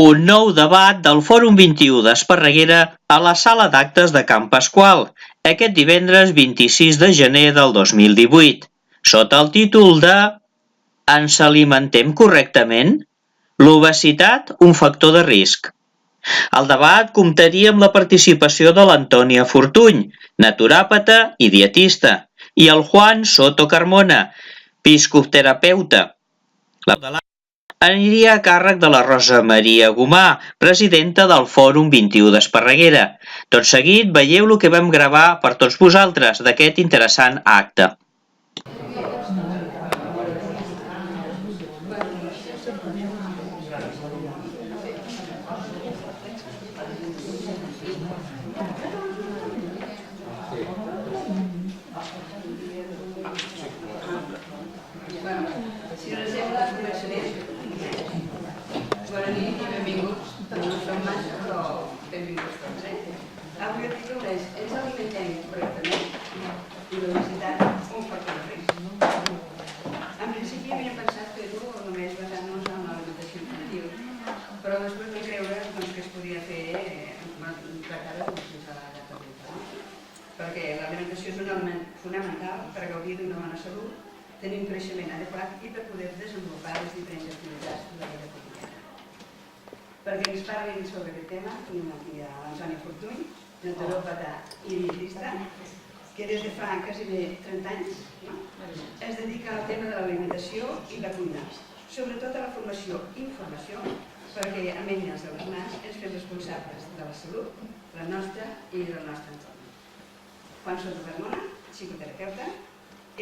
un nou debat del Fòrum 21 d'Esparreguera a la sala d'actes de Can Pasqual, aquest divendres 26 de gener del 2018, sota el títol de «Ens alimentem correctament? L'obesitat, un factor de risc». El debat comptaria amb la participació de l'Antònia Fortuny, naturòpata i dietista, i el Juan Soto Carmona, psicoterapeuta. La aniria a càrrec de la Rosa Maria Gomà, presidenta del Fòrum 21 d'Esparreguera. Tot seguit veieu el que vam gravar per tots vosaltres d'aquest interessant acte. Bona nit i benvinguts. No som massa, però benvinguts tots. Avui el títol és «Ens alimentem correctament i l'obesitat, un factor de risc». En principi havíem pensat fer-ho només basant-nos en l'alimentació infantil, però després vam creure que es podia fer tractada fins a l'edat adulta. Perquè l'alimentació és un element fonamental per gaudir d'una bona salut, tenir un creixement adequat i per poder desenvolupar les diferents activitats de la vida quotidiana. Perquè ens parlin sobre aquest tema, tenim aquí a l'Antònia Fortuny, naturòpata i dietista, que des de fa quasi 30 anys es dedica al tema de l'alimentació i la cuina, sobretot a la formació i informació, perquè amb elles de les mans ens fem responsables de la salut, la nostra i del nostre entorn. Juan Soto Carmona, psicoterapeuta,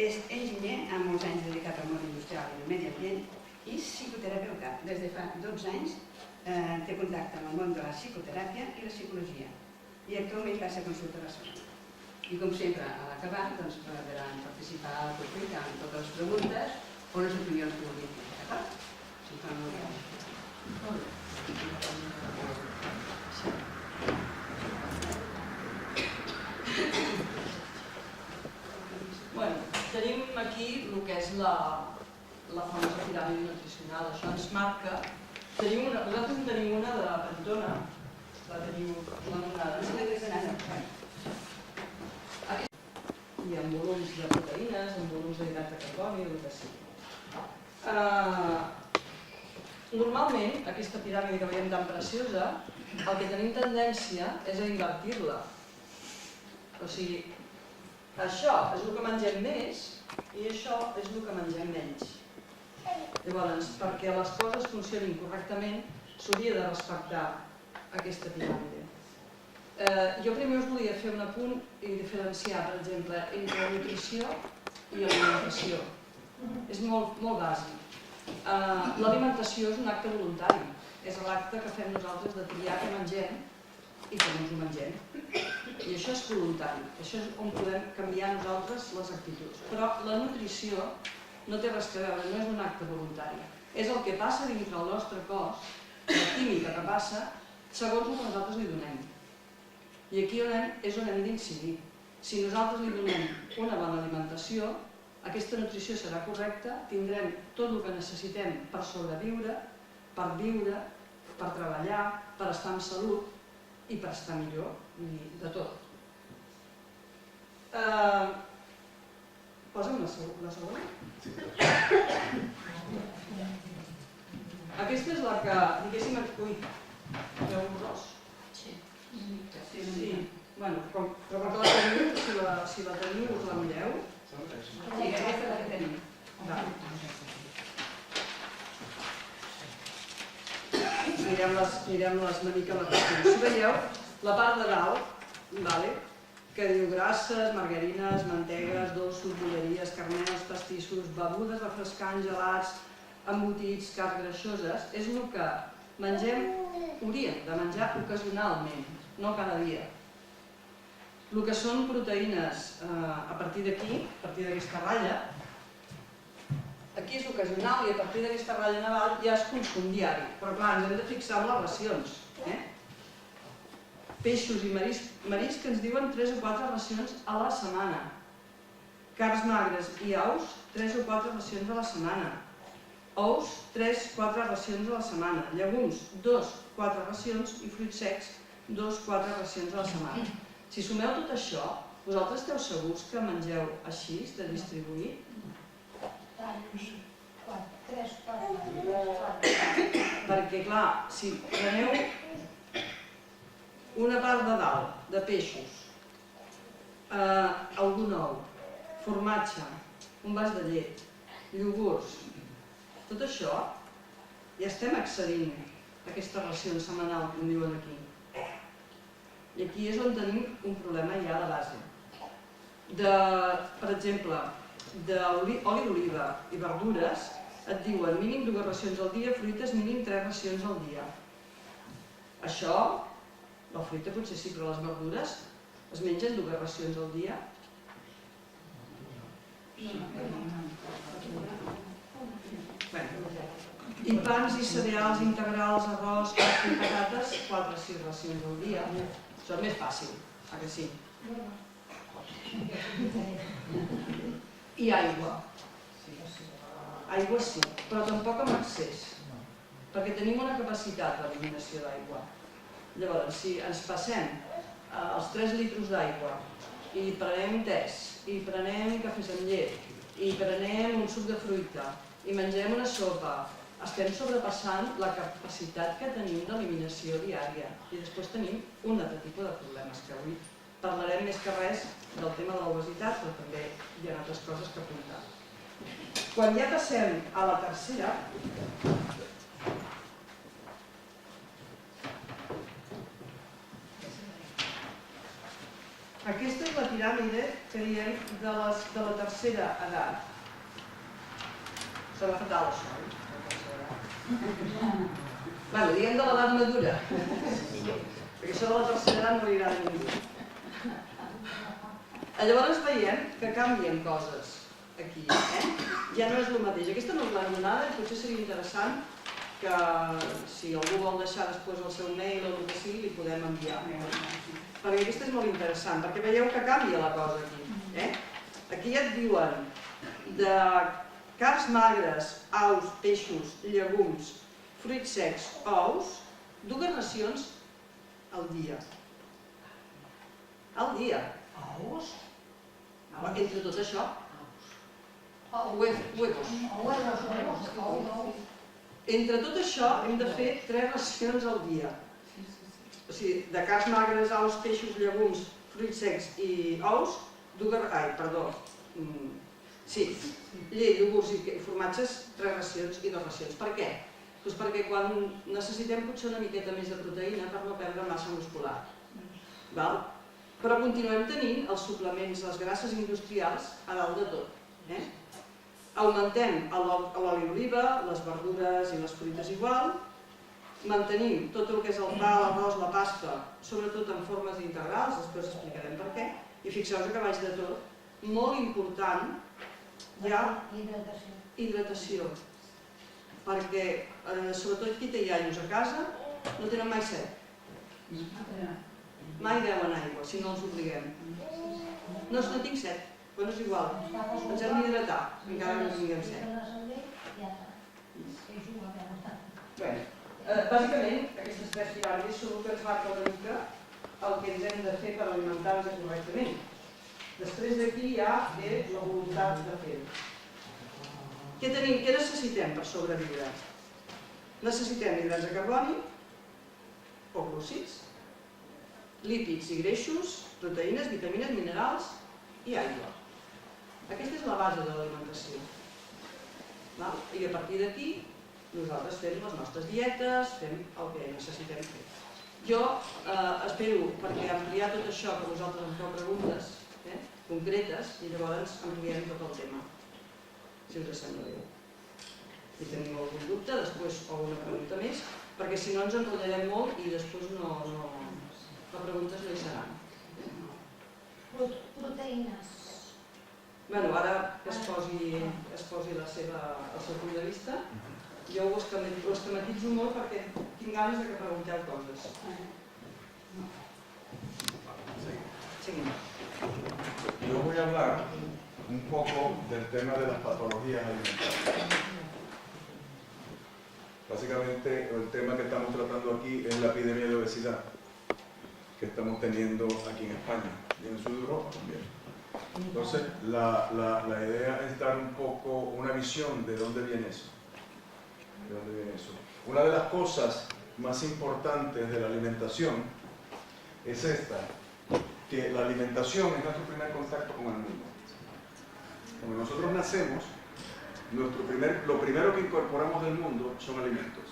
és enginyer amb molts anys dedicat al món industrial i al medi ambient i psicoterapeuta. Des de fa 12 anys té contacte amb el món de la psicoteràpia i la psicologia i actualment passa a consulta a Barcelona. I com sempre, a l'acabar, podran participar a públic en totes les preguntes o les opinions que vulguin fer. D'acord? Tenim aquí el que és la famosa piràmide nutricional. Això ens marca... Nosaltres en tenim una de petitona, la teniu anomenada. I amb volums de proteïnes, amb volums d'hidrats de carboni, el que sigui. Normalment, aquesta piràmide que veiem tan preciosa, el que tenim tendència és a invertir-la. O sigui, això és el que mengem més i això és el que mengem menys. Llavors, perquè les coses funcionin correctament, s'hauria de respectar aquesta piràmide. Jo primer us volia fer un apunt i diferenciar, per exemple, entre la nutrició i l'alimentació. És molt bàsic. L'alimentació és un acte voluntari. És l'acte que fem nosaltres de triar què mengem i que no ens ho mengem. I això és voluntari. Això és on podem canviar nosaltres les actituds. Però la nutrició no té res a veure, no és un acte voluntari. És el que passa dintre el nostre cos, la química que passa, segons el que nosaltres li donem. I aquí és on hem d'incidir. Si nosaltres li donem una bona alimentació, aquesta nutrició serà correcta, tindrem tot el que necessitem per sobreviure, per viure, per treballar, per estar en salut i per estar millor, de tot. Posa'm la segona. Aquesta és la que, diguéssim, ui, veu un ros? Sí. Bueno, però perquè la teniu, si la teniu us la mireu. Sí, aquesta és la que tenim. Mirem-les una mica a la qüestió. Si veieu, la part de dalt, que diu grasses, margarines, mantegues, dolços, bolleries, carmenes, pastissos, begudes refrescants, gelats, embotits, carns greixoses, és el que mengem, hauríem de menjar ocasionalment, no cada dia. El que són proteïnes a partir d'aquí, a partir d'aquesta ratlla, aquí és ocasional i a partir d'aquesta ratlla naval ja és consum diari. Però clar, ens hem de fixar en les racions. Peixos i mariscs que ens diuen 3 o 4 racions a la setmana. Carns magres i aus, 3 o 4 racions a la setmana. ous, 3-4 racions a la setmana, llegums, 2-4 racions i fruits secs, 2-4 racions a la setmana. Si sumeu tot això, vosaltres esteu segurs que mengeu així, de distribuir? Perquè, clar, si preneu una part de dalt, de peixos, algun ou, formatge, un vas de llet, iogurts, tot això ja estem excedint aquesta ració setmanal, com diuen aquí. I aquí és on tenim un problema ja de base. Per exemple, d'oli d'oliva i verdures et diuen mínim 2 racions al dia, fruites mínim 3 racions al dia. Això, la fruita potser sí, però les verdures es mengen 2 racions al dia? I pans i cereals integrals, arròs, carn i patates, 4-6 racions al dia. Això és més fàcil, que sí? I aigua. Aigua sí, però tampoc amb excés, perquè tenim una capacitat d'eliminació d'aigua. Llavors, si ens passem els 3 litres d'aigua i prenem tés, i prenem cafès amb llet, i prenem un suc de fruita, i mengem una sopa, estem sobrepassant la capacitat que tenim d'eliminació diària. I després tenim un altre tipus de problemes, que avui parlarem més que res del tema de l'obesitat, però també hi ha altres coses que apuntar. Quan ja passem a la tercera, aquesta és la piràmide que diem de la tercera edat. Sona fatal això, oi? Bé, diguem de l'edat madura, perquè això de la tercera edat no li agrada a ningú. Llavors veiem que canvien coses aquí, ja no és el mateix. Aquesta no és la donada i potser seria interessant que si algú vol deixar després el seu mail o el que sigui li podem enviar. Perquè aquesta és molt interessant, perquè veieu que canvia la cosa aquí. Aquí ja et diuen de carns magres, aus, peixos, llegums, fruits secs, ous, 2 racions al dia. Al dia. Ous? Entre tot això. Huevos. Entre tot això hem de fer 3 racions al dia. O sigui, de carns magres, aus, peixos, llegums, fruits secs i ous, llet, iogurts i formatges, 3 racions i 2 racions. Per què? Doncs perquè quan necessitem potser una miqueta més de proteïna per no perdre massa muscular. Però continuem tenint els suplements, les grasses industrials a dalt de tot. Augmentem l'oli d'oliva, les verdures i les fruites igual, mantenim tot el que és el pa, l'arròs, la pasta, sobretot en formes integrals, després explicarem per què, i fixeu-vos que baix de tot, molt important, hi ha hidratació, perquè sobretot qui té iaios a casa no tenen mai set. Mai beuen aigua, si no els obliguem. No tinc set, però no és igual, ens hem d'hidratar, encara que no tinguem set. Bàsicament, aquestes 3 piràmides són el que ens marca una mica el que ens hem de fer per alimentar-nos correctament. Després d'aquí ja ve la voluntat de fer-ho. Què necessitem per sobreviure? Necessitem hidrats de carboni o glúcids, lípids i greixos, proteïnes, vitamines, minerals i aigua. Aquesta és la base de l'alimentació. I a partir d'aquí nosaltres fem les nostres dietes, fem el que necessitem fer. Jo espero, perquè ampliar tot això que vosaltres em feu preguntes concretes, i llavors ampliem tot el tema, si us sembla bé. Si teniu algun dubte, després o una pregunta més, perquè si no ens enrotllarem molt i després les preguntes no hi seran. Proteïnes. Ara que es posi el seu punt de vista, jo ho esquematitzo molt perquè tinc ganes que pregunteu coses. Seguim. Yo voy a hablar un poco del tema de las patologías alimentarias. Básicamente el tema que estamos tratando aquí es la epidemia de obesidad que estamos teniendo aquí en España y en el sur de Europa también. Entonces, la idea es dar un poco una visión de dónde viene eso. ¿De dónde viene eso? Una de las cosas más importantes de la alimentación es esta, que la alimentación es nuestro primer contacto con el mundo. Cuando nosotros nacemos, lo primero que incorporamos del mundo son alimentos.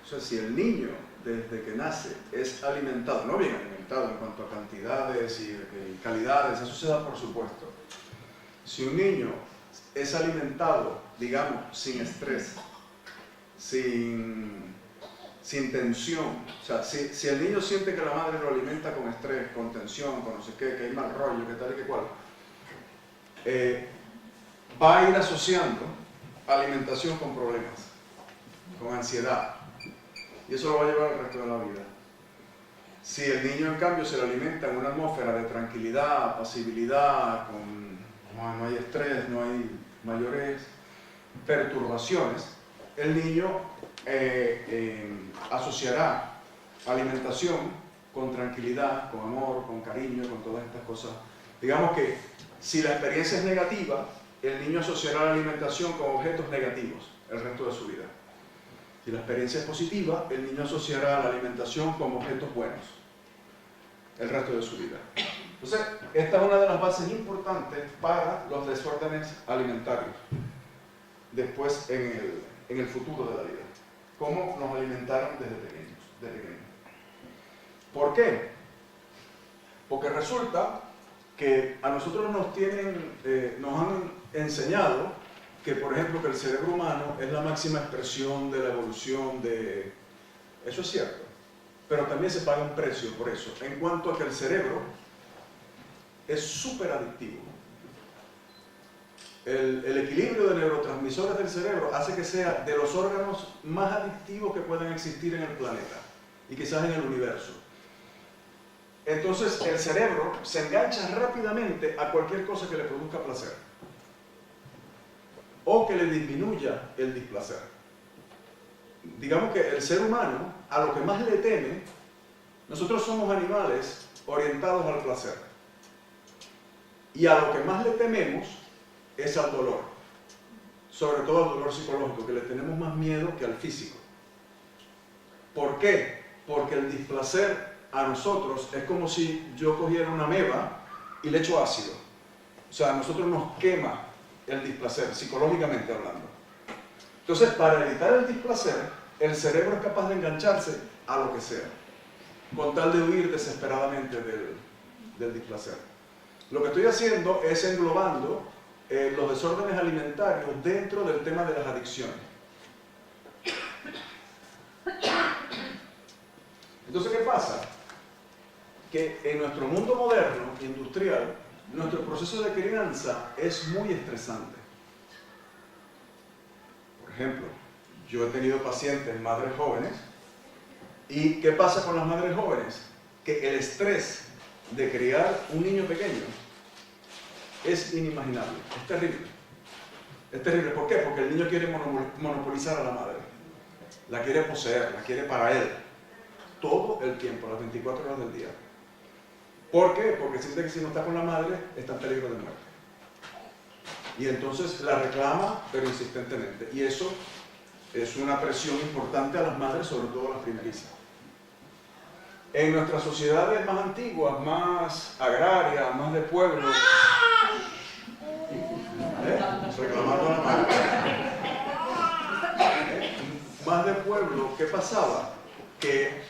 O sea, si el niño desde que nace es alimentado, no bien alimentado en cuanto a cantidades y calidades, eso se da por supuesto. Si un niño es alimentado, digamos, sin estrés, sin tensión, o sea, si el niño siente que la madre lo alimenta con estrés, con tensión, con no sé qué, que hay mal rollo, que tal y que cual, va a ir asociando alimentación con problemas, con ansiedad, y eso lo va a llevar el resto de la vida. Si el niño en cambio se le alimenta en una atmósfera de tranquilidad, apacibilidad, no hay estrés, no hay mayores perturbaciones, el niño asociará alimentación con tranquilidad, con amor, con cariño, con todas estas cosas. Digamos que si la experiencia es negativa, el niño asociará la alimentación con objetos negativos el resto de su vida. Si la experiencia es positiva, el niño asociará la alimentación con objetos buenos el resto de su vida. Entonces, esta es una de las bases importantes para los desórdenes alimentarios después en el futuro de la vida. Cómo nos alimentaron desde pequeños. ¿Por qué? Porque resulta que a nosotros nos han enseñado que, por ejemplo, que el cerebro humano es la máxima expresión de la evolución de... Eso es cierto, pero también se paga un precio por eso, en cuanto a que el cerebro es súper adictivo. El equilibrio de neurotransmisores del cerebro hace que sea de los órganos más adictivos que pueden existir en el planeta y quizás en el universo. Entonces el cerebro se engancha rápidamente a cualquier cosa que le produzca placer o que le disminuya el displacer. Digamos que el ser humano, a lo que más le teme, nosotros somos animales orientados al placer. Y a lo que más le tememos es al dolor. Sobre todo al dolor psicológico, que le tenemos más miedo que al físico. ¿Por qué? Porque el displacer a nosotros es como si yo cogiera una ameba y le echo ácido. O sea, a nosotros nos quema el displacer, psicológicamente hablando. Entonces, para evitar el displacer, el cerebro es capaz de engancharse a lo que sea, con tal de huir desesperadamente del displacer. Lo que estoy haciendo es englobando los desórdenes alimentarios dentro del tema de las adicciones. Entonces, ¿qué pasa? Que en nuestro mundo moderno, industrial, nuestro proceso de crianza es muy estresante. Por ejemplo, yo he tenido pacientes, madres jóvenes, ¿y qué pasa con las madres jóvenes? Que el estrés de criar un niño pequeño es inimaginable, es terrible. Es terrible, ¿por qué? Porque el niño quiere monopolizar a la madre, la quiere poseer, la quiere para él, todo el tiempo, las 24 horas del día. ¿Por qué? Porque siente que si no está con la madre, está en peligro de muerte. Y entonces la reclama, pero insistentemente. Y eso es una presión importante a las madres, sobre todo a las primerizas. En nuestras sociedades más antiguas, más agrarias, más de pueblo, reclamando a la madre. Más de pueblo, ¿qué pasaba? Que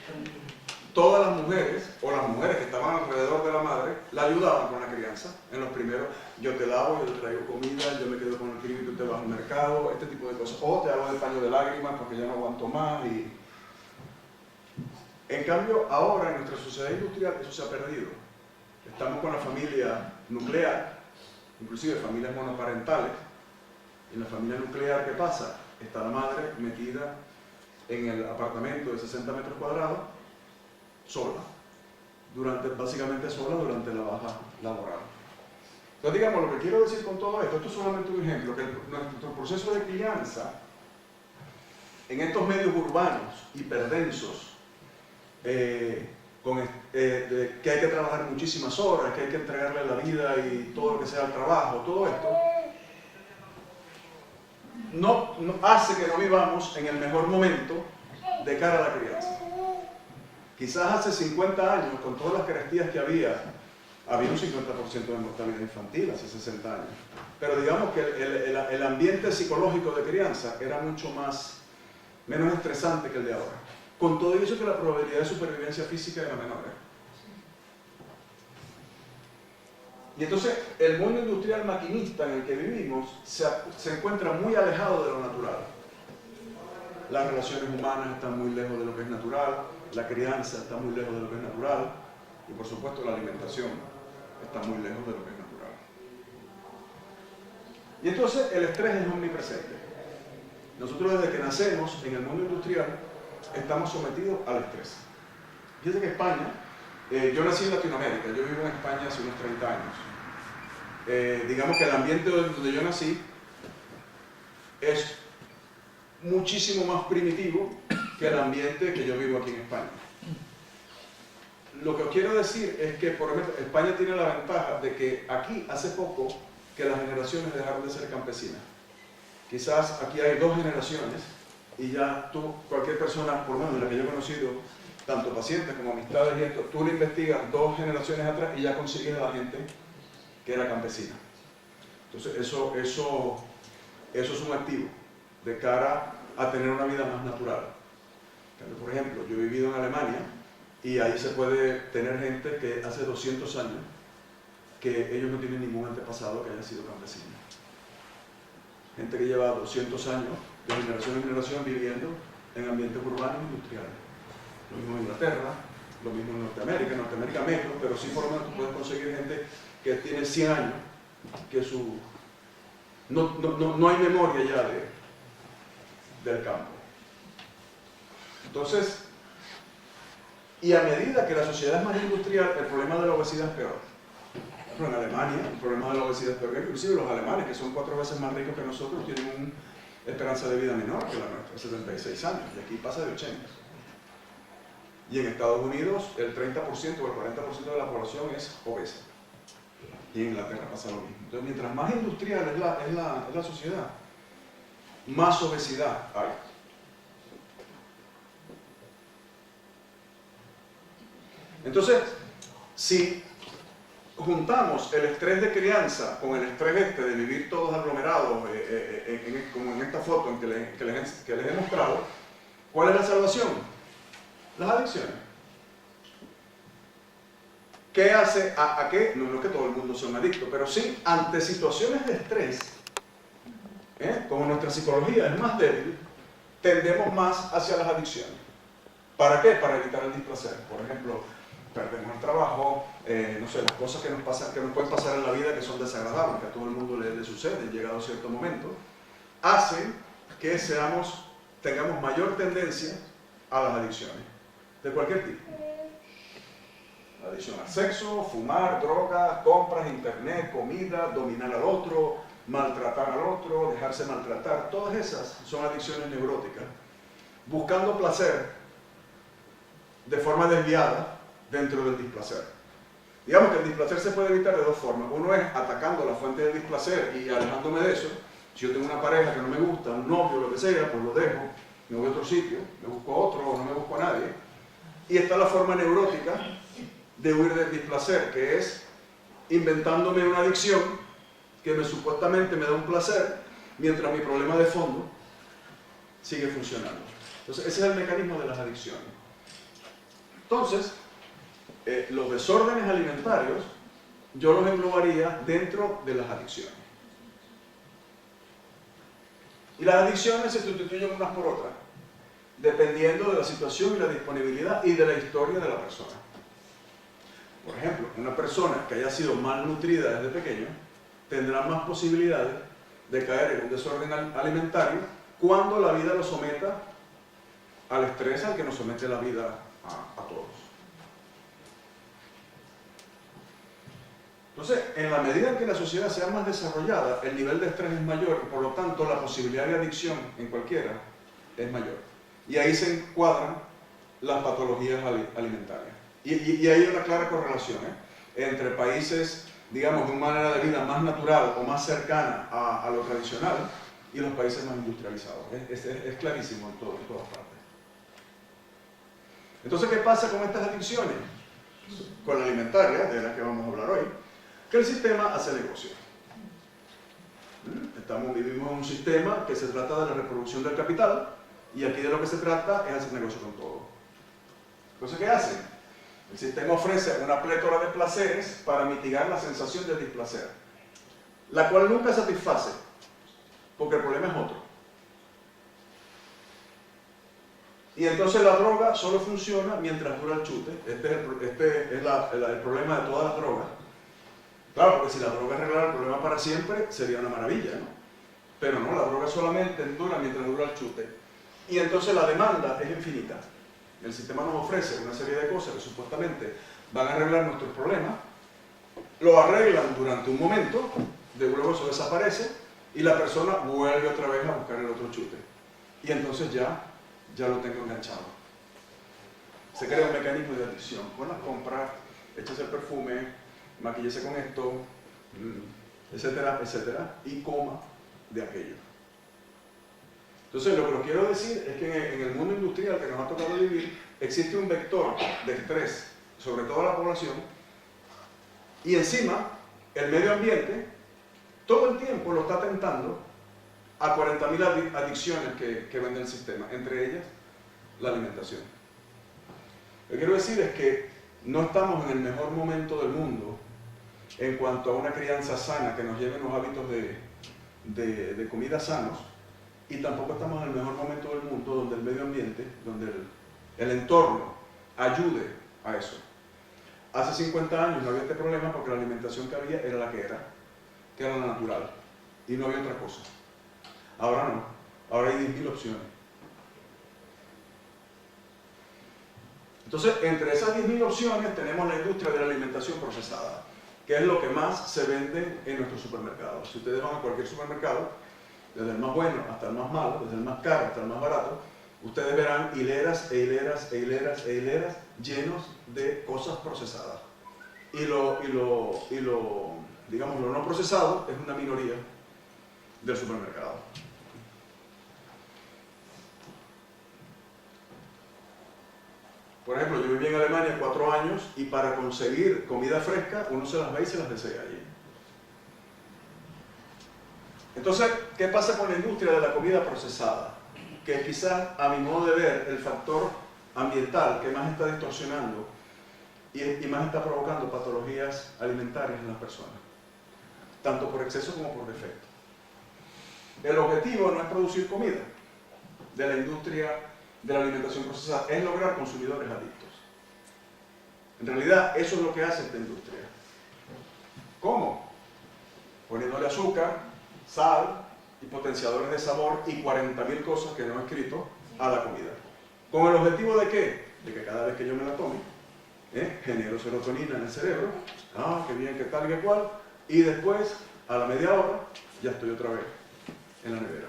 todas las mujeres, o las mujeres que estaban alrededor de la madre, la ayudaban con la crianza. En los primeros, yo te lavo, yo te traigo comida, yo me quedo con el crío y tú te vas al mercado, este tipo de cosas. O te hago el paño de lágrimas porque ya no aguanto más. En cambio, ahora en nuestra sociedad industrial eso se ha perdido. Estamos con la familia nuclear, inclusive familias monoparentales. En la familia nuclear, ¿qué pasa? Está la madre metida en el apartamento de 60 metros cuadrados, sola, básicamente sola durante la baja laboral. Entonces, digamos, lo que quiero decir con todo esto es solamente un ejemplo, que nuestro proceso de crianza en estos medios urbanos hiperdensos, que hay que trabajar muchísimas horas, que hay que entregarle la vida y todo lo que sea el trabajo, todo esto, no hace que no vivamos en el mejor momento de cara a la crianza. Quizás hace 50 años, con todas las carestías que había un 50% de mortalidad infantil, hace 60 años. Pero digamos que el ambiente psicológico de crianza era mucho menos estresante que el de ahora. Con todo eso que la probabilidad de supervivencia física era menor. Y entonces el mundo industrial maquinista en el que vivimos se encuentra muy alejado de lo natural. Las relaciones humanas están muy lejos de lo que es natural, la crianza está muy lejos de lo que es natural y por supuesto la alimentación está muy lejos de lo que es natural. Y entonces el estrés es omnipresente. Nosotros desde que nacemos en el mundo industrial estamos sometidos al estrés. Fíjense que España, yo nací en Latinoamérica, yo vivo en España hace unos 30 años. Digamos que el ambiente donde yo nací es muchísimo más primitivo que el ambiente que yo vivo aquí en España. Lo que os quiero decir es que, por ejemplo, España tiene la ventaja de que aquí hace poco que las generaciones dejaron de ser campesinas. Quizás aquí hay 2 generaciones y ya cualquier persona, por lo menos la que yo he conocido, tanto pacientes como amistades y esto, tú le investigas 2 generaciones atrás y ya consigues a la gente que era campesina. Entonces eso es un activo de cara a tener una vida más natural. Por ejemplo, yo he vivido en Alemania y ahí se puede tener gente que hace 200 años que ellos no tienen ningún antepasado que haya sido campesino. Gente que lleva 200 años de generación en generación viviendo en ambientes urbanos e industriales. Lo mismo en Inglaterra, lo mismo en Norteamérica menos, pero sí por lo menos tú puedes conseguir gente que tiene 100 años, que no hay memoria ya del campo. Entonces, y a medida que la sociedad es más industrial, el problema de la obesidad es peor. Pero en Alemania, el problema de la obesidad es peor. Inclusive los alemanes, que son 4 veces más ricos que nosotros, tienen una esperanza de vida menor que la nuestra, 76 años, y aquí pasa de 80. Y en Estados Unidos, el 30% o el 40% de la población es obesa. Y en Inglaterra pasa lo mismo. Entonces, mientras más industrial es la sociedad, más obesidad hay. Entonces, si juntamos el estrés de crianza con el estrés de vivir todos aglomerados, como en esta foto que les he mostrado, ¿cuál es la salvación? Las adicciones. ¿Qué hace? ¿A qué? No es que todo el mundo sea un adicto, pero sí, ante situaciones de estrés, como nuestra psicología es más débil, tendemos más hacia las adicciones. ¿Para qué? Para evitar el displacer. Por ejemplo, perdemos el trabajo, no sé, las cosas que nos pueden pasar en la vida que son desagradables, que a todo el mundo le suceden, llegado a cierto momento, hacen que tengamos mayor tendencia a las adicciones, de cualquier tipo. Adicción al sexo, fumar, drogas, compras, internet, comida, dominar al otro, maltratar al otro, dejarse maltratar, todas esas son adicciones neuróticas, buscando placer de forma desviada dentro del displacer. Digamos que el displacer se puede evitar de 2 formas. Uno es atacando la fuente del displacer y alejándome de eso. Si yo tengo una pareja que no me gusta, un novio, lo que sea, pues lo dejo, me voy a otro sitio, me busco otro o no me busco a nadie. Y está la forma neurótica de huir del displacer, que es inventándome una adicción que supuestamente me da un placer, mientras mi problema de fondo sigue funcionando. Entonces, ese es el mecanismo de las adicciones. Entonces, los desórdenes alimentarios, yo los englobaría dentro de las adicciones. Y las adicciones se sustituyen unas por otras, dependiendo de la situación y la disponibilidad y de la historia de la persona. Por ejemplo, una persona que haya sido malnutrida desde pequeño tendrá más posibilidades de caer en un desorden alimentario cuando la vida lo someta al estrés al que nos somete la vida a todos. Entonces, en la medida en que la sociedad sea más desarrollada, el nivel de estrés es mayor y por lo tanto la posibilidad de adicción en cualquiera es mayor. Y ahí se encuadran las patologías alimentarias. Y hay una clara correlación entre países, digamos, de una manera de vida más natural o más cercana a lo tradicional y los países más industrializados. Es clarísimo en todas partes. Entonces, ¿qué pasa con estas adicciones? Con la alimentaria, de la que vamos a hablar hoy, que el sistema hace negocio. Vivimos en un sistema que se trata de la reproducción del capital, y aquí de lo que se trata es hacer negocio con todo. Entonces, ¿qué hacen? El sistema ofrece una plétora de placeres para mitigar la sensación de displacer, la cual nunca satisface, porque el problema es otro. Y entonces la droga solo funciona mientras dura el chute. Este es el problema de todas las drogas. Claro, porque si la droga arreglara el problema para siempre, sería una maravilla, ¿no? Pero no, la droga solamente dura mientras dura el chute. Y entonces la demanda es infinita. El sistema nos ofrece una serie de cosas que supuestamente van a arreglar nuestros problemas, lo arreglan durante un momento, luego eso desaparece, y la persona vuelve otra vez a buscar el otro chute. Y entonces ya lo tengo enganchado. Se crea un mecanismo de adicción. Con las compras, échese el perfume, maquíllese con esto, etcétera, etcétera, y coma de aquello. Entonces, lo que os quiero decir es que en el mundo industrial que nos ha tocado vivir, existe un vector de estrés sobre toda la población, y encima, el medio ambiente, todo el tiempo lo está tentando a 40.000 adicciones que vende el sistema, entre ellas la alimentación. Lo que quiero decir es que no estamos en el mejor momento del mundo en cuanto a una crianza sana que nos lleve unos hábitos de comida sanos, y tampoco estamos en el mejor momento del mundo donde el medio ambiente, donde el entorno ayude a eso. Hace 50 años no había este problema porque la alimentación que había era la que era la natural, y no había otra cosa. Ahora no, ahora hay 10.000 opciones. Entonces, entre esas 10.000 opciones tenemos la industria de la alimentación procesada, que es lo que más se vende en nuestros supermercados. Si ustedes van a cualquier supermercado, desde el más bueno hasta el más malo, desde el más caro hasta el más barato, ustedes verán hileras e hileras e hileras e hileras llenos de cosas procesadas. Y lo no procesado es una minoría del supermercado. Por ejemplo, yo viví en Alemania 4 años y para conseguir comida fresca uno se las ve y se las desea allí. Entonces, ¿qué pasa con la industria de la comida procesada? Que quizás, a mi modo de ver, el factor ambiental que más está distorsionando y más está provocando patologías alimentarias en las personas, tanto por exceso como por defecto. El objetivo no es producir comida de la industria de la alimentación procesada, es lograr consumidores adictos. En realidad, eso es lo que hace esta industria. ¿Cómo? Poniéndole azúcar, sal y potenciadores de sabor y 40.000 cosas que no he escrito a la comida. ¿Con el objetivo de qué? De que cada vez que yo me la tome, genero serotonina en el cerebro, qué bien, qué tal, qué cual, y después, a la media hora, ya estoy otra vez en la nevera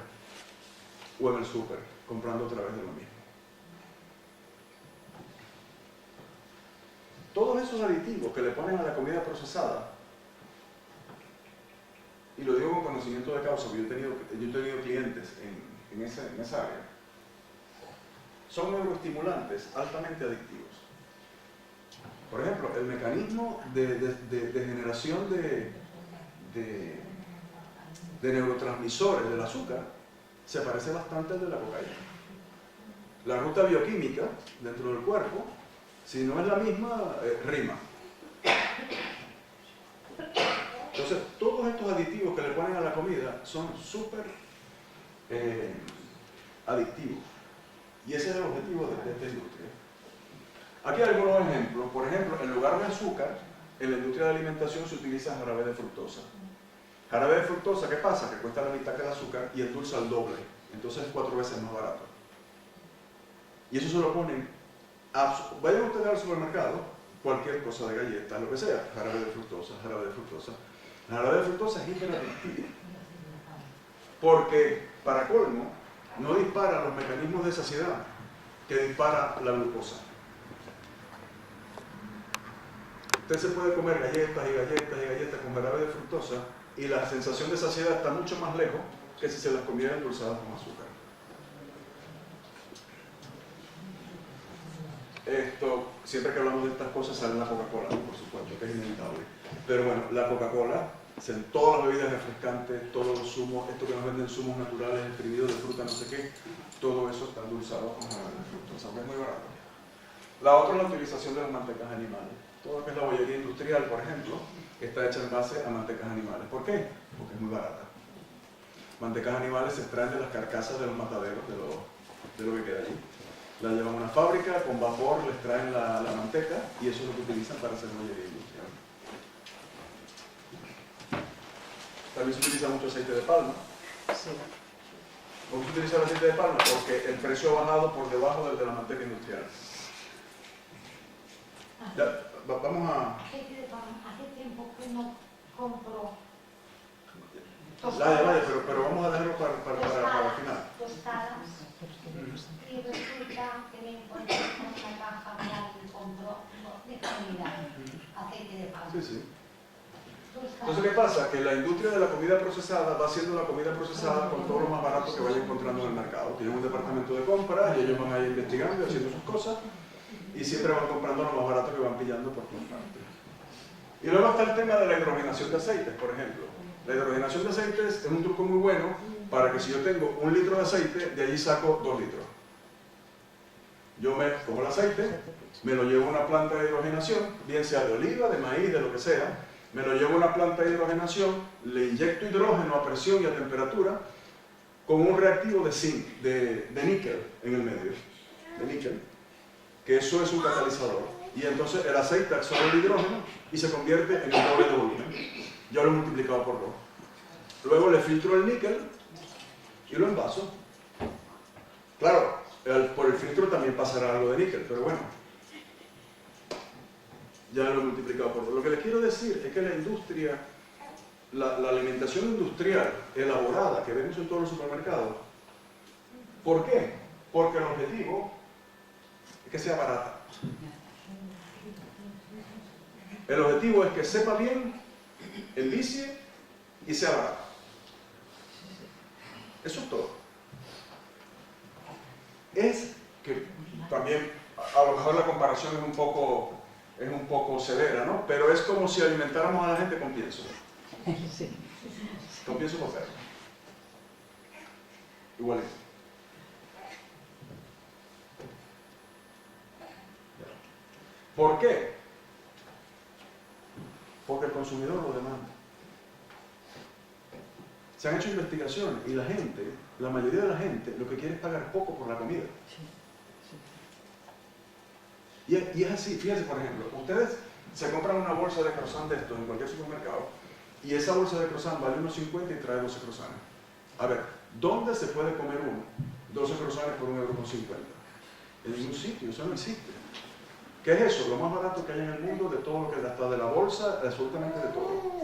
o en el súper, comprando otra vez de lo mismo. Todos esos aditivos que le ponen a la comida procesada, y lo digo con conocimiento de causa, porque yo he tenido clientes en esa área, son neuroestimulantes altamente adictivos. Por ejemplo, el mecanismo de generación de neurotransmisores del azúcar se parece bastante al de la cocaína. La ruta bioquímica dentro del cuerpo, si no es la misma, rima. Entonces, todos estos aditivos que le ponen a la comida son súper adictivos. Y ese es el objetivo de esta industria. Aquí hay algunos ejemplos. Por ejemplo, en lugar de azúcar, en la industria de alimentación se utiliza jarabe de fructosa. Jarabe de fructosa, ¿qué pasa? Que cuesta la mitad que el azúcar y endulza al doble. Entonces es 4 veces más barato. Y eso se lo ponen vayan ustedes al supermercado, cualquier cosa de galletas, lo que sea, jarabe de fructosa, jarabe de fructosa. La jarabe de fructosa es hiperadictiva. Porque, para colmo, no dispara los mecanismos de saciedad que dispara la glucosa. Usted se puede comer galletas y galletas y galletas con jarabe de fructosa y la sensación de saciedad está mucho más lejos que si se las comiera endulzadas con azúcar. Siempre que hablamos de estas cosas sale la Coca-Cola, por supuesto, que es inevitable. Pero bueno, la Coca-Cola, todas las bebidas refrescantes, todos los zumos, esto que nos venden zumos naturales, exprimidos de fruta, no sé qué, todo eso está endulzado con jarabe de fructosa, que es muy barato. La otra es la utilización de las mantecas animales. Todo lo que es la bollería industrial, por ejemplo, está hecha en base a mantecas animales. ¿Por qué? Porque es muy barata. Mantecas animales se extraen de las carcasas de los mataderos, de lo que queda allí. La llevan a una fábrica, con vapor les traen la manteca y eso es lo que utilizan para hacer bollería industrial. También se utiliza mucho aceite de palma. Sí. ¿Por qué se utiliza el aceite de palma? Porque el precio ha bajado por debajo del de la manteca industrial. Ya, vamos a... Aceite de palma, hace tiempo que no compro Vaya, pero vamos a dejarlo para el final. tostadas y resulta que me encontré con una caja que compro de calidad, aceite de palma. Sí, sí. Tostadas. Entonces, ¿qué pasa? Que la industria de la comida procesada va haciendo la comida procesada con todo lo más barato que vaya encontrando en el mercado. Tienen un departamento de compra y ellos van ahí investigando y haciendo sus cosas y siempre van comprando lo más barato que van pillando por todas partes. Y luego está el tema de la hidrogenación de aceites, por ejemplo. La hidrogenación de aceites es un truco muy bueno para que si yo tengo 1 litro de aceite, de allí saco 2 litros. Yo me cojo el aceite, me lo llevo a una planta de hidrogenación, bien sea de oliva, de maíz, de lo que sea, me lo llevo a una planta de hidrogenación, le inyecto hidrógeno a presión y a temperatura con un reactivo de zinc, de níquel en el medio, de níquel, que eso es un catalizador. Y entonces el aceite absorbe el hidrógeno y se convierte en el doble de volumen. Yo lo he multiplicado por 2. Luego le filtro el níquel y lo envaso. Claro, por el filtro también pasará algo de níquel, pero bueno, ya lo he multiplicado por 2. Lo que les quiero decir es que la industria, la alimentación industrial elaborada que vemos en todos los supermercados, ¿por qué? Porque el objetivo es que sea barata. El objetivo es que sepa bien, envicie y sea barato. Eso es todo. Es que también, a lo mejor la comparación es un poco severa, ¿no? Pero es como si alimentáramos a la gente con pienso. Con pienso con ferro. Igualito. ¿Por qué? Porque el consumidor lo demanda. Se han hecho investigaciones y la mayoría de la gente, lo que quiere es pagar poco por la comida. Y es así, fíjense por ejemplo, ustedes se compran una bolsa de croissant de estos en cualquier supermercado y esa bolsa de croissant vale unos 50 y trae 12 croissants. A ver, ¿dónde se puede comer uno? 12 croissants por €1,50. En ningún sitio, eso no existe. ¿Qué es eso? Lo más barato que hay en el mundo de todo lo que hasta de la bolsa, absolutamente de todo.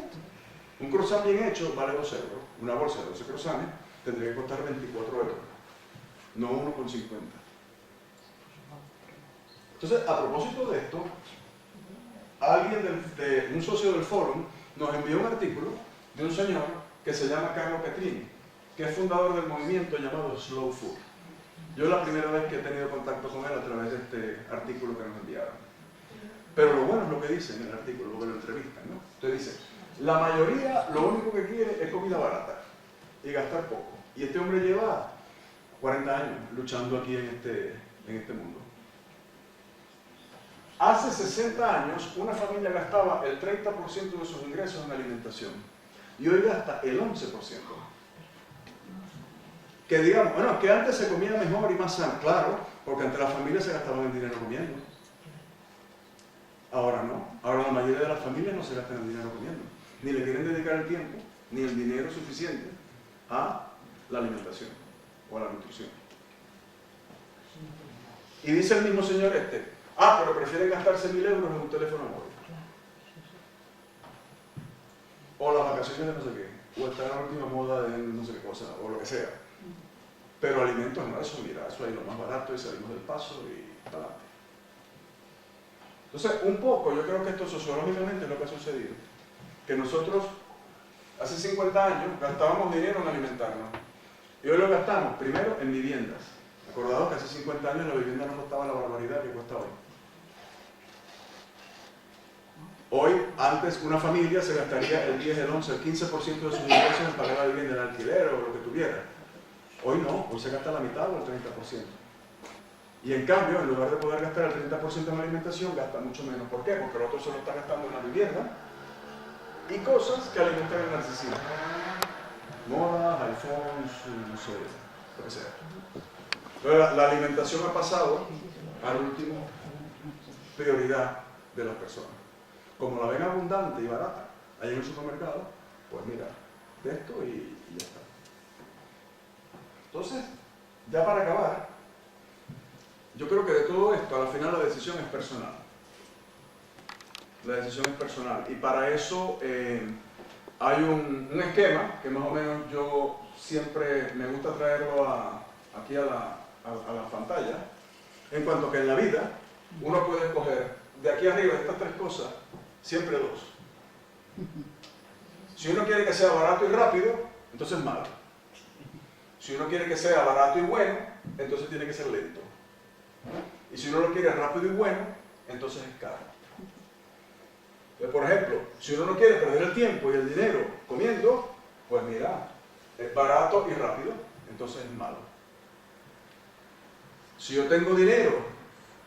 Un croissant bien hecho vale 2 euros. Una bolsa de 12 croissants tendría que costar 24 euros, no 1,50. Entonces, a propósito de esto, alguien un socio del Fórum nos envió un artículo de un señor que se llama Carlo Petrini, que es fundador del movimiento llamado Slow Food. Yo es la primera vez que he tenido contacto con él a través de este artículo que nos enviaron. Pero lo bueno es lo que dice en el artículo, porque lo entrevistan, ¿no? Usted dice, la mayoría lo único que quiere es comida barata y gastar poco. Y este hombre lleva 40 años luchando aquí en este mundo. Hace 60 años una familia gastaba el 30% de sus ingresos en alimentación y hoy gasta el 11%. Que digamos, bueno, que antes se comía mejor y más sano, claro, porque entre las familias se gastaban el dinero comiendo. Ahora no, ahora la mayoría de las familias no se gastan el dinero comiendo, ni le quieren dedicar el tiempo, ni el dinero suficiente a la alimentación o a la nutrición. Y dice el mismo señor pero prefieren gastarse 1.000 euros en un teléfono móvil. O las vacaciones de no sé qué, o estar en la última moda de no sé qué cosa, o lo que sea. Pero alimentos no, eso mira, eso es lo más barato y salimos del paso y para adelante. Entonces, un poco, yo creo que esto sociológicamente es lo que ha sucedido. Que nosotros, hace 50 años, gastábamos dinero en alimentarnos. Y hoy lo gastamos, primero, en viviendas. Acordados que hace 50 años la vivienda no costaba la barbaridad que cuesta hoy. Hoy, antes, una familia se gastaría el 10, el 11, el 15% de sus ingresos en pagar la vivienda, el alquiler o lo que tuviera. Hoy no, hoy se gasta la mitad o el 30%. Y en cambio, en lugar de poder gastar el 30% en alimentación, gasta mucho menos. ¿Por qué? Porque el otro se lo está gastando en la vivienda y cosas que alimentan el narcisismo. Modas, iPhones, no sé, lo que sea. Pero la alimentación ha pasado al último prioridad de las personas. Como la ven abundante y barata ahí en el supermercado, pues mira, de esto y ya está. Entonces, ya para acabar, yo creo que de todo esto, al final la decisión es personal. La decisión es personal. Y para eso hay un esquema que más o menos yo siempre me gusta traerlo aquí a la pantalla, en cuanto que en la vida uno puede escoger de aquí arriba de estas tres cosas, siempre dos. Si uno quiere que sea barato y rápido, entonces es malo. Si uno quiere que sea barato y bueno, entonces tiene que ser lento. Y si uno lo quiere rápido y bueno, entonces es caro. Entonces, por ejemplo, si uno no quiere perder el tiempo y el dinero comiendo, pues mira, es barato y rápido, entonces es malo. Si yo tengo dinero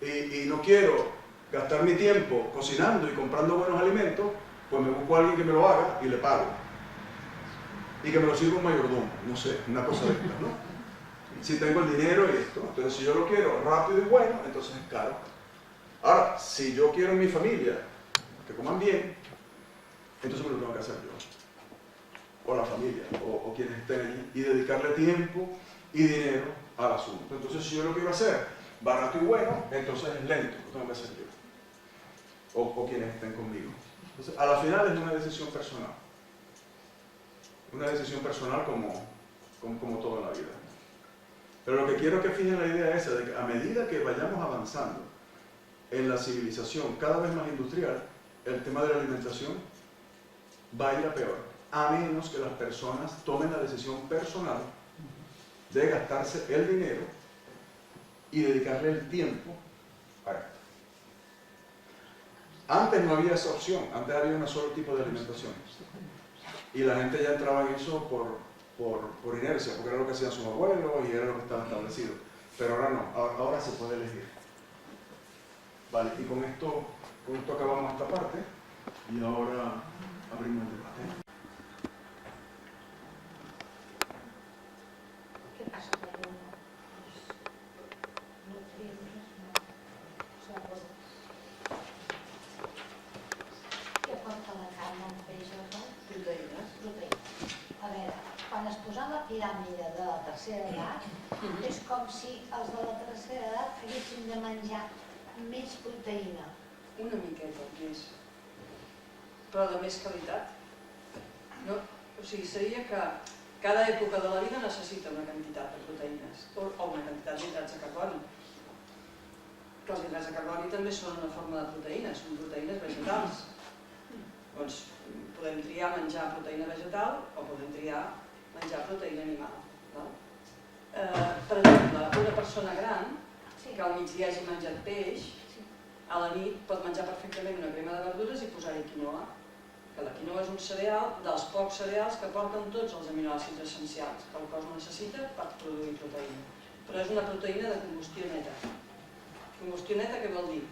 y no quiero gastar mi tiempo cocinando y comprando buenos alimentos, pues me busco a alguien que me lo haga y le pago. Y que me lo sirva un mayordomo, no sé, una cosa de estas, ¿no? Si tengo el dinero y esto, entonces si yo lo quiero rápido y bueno, entonces es caro. Ahora, si yo quiero en mi familia que coman bien, entonces me lo tengo que hacer yo. O la familia, o quienes estén allí, y dedicarle tiempo y dinero al asunto. Entonces si yo lo quiero hacer barato y bueno, entonces es lento, lo tengo que hacer yo. O quienes estén conmigo. Entonces, a la final es una decisión personal. Una decisión personal como toda la vida. Pero lo que quiero que fijen la idea esa de que a medida que vayamos avanzando en la civilización cada vez más industrial, el tema de la alimentación va a ir a peor, a menos que las personas tomen la decisión personal de gastarse el dinero y dedicarle el tiempo a esto. Antes no había esa opción, antes había un solo tipo de alimentación. Y la gente ya entraba en eso por inercia, porque era lo que hacían sus abuelos y era lo que estaba establecido. Pero ahora no, ahora se puede elegir. Vale, y con esto acabamos esta parte y ahora abrimos el debate. ¿Qué pasa con los nutrientes? Què porta la carn, el peix, el bou? Proteïnes. Proteïnes. A veure, quan es posa la piràmide de la tercera edat, és com si els de la tercera edat haguessin de menjar més proteïna. Una miqueta més, però de més qualitat. No? O sigui, seria que cada època de la vida necessita una quantitat de proteïnes o una quantitat d'hidrats de carboni. Que els hidrats de carboni també són una forma de proteïnes, són proteïnes vegetals. Doncs podem triar menjar proteïna vegetal o podem triar menjar proteïna animal. Per exemple, una persona gran que al migdia hagi menjat peix, a la nit pot menjar perfectament una crema de verdures i posar-hi quinoa. Que la quinoa és un cereal dels pocs cereals que porten tots els aminoàcids essencials que el cos necessita per produir proteïna. Però és una proteïna de combustió neta. Combustió neta què vol dir?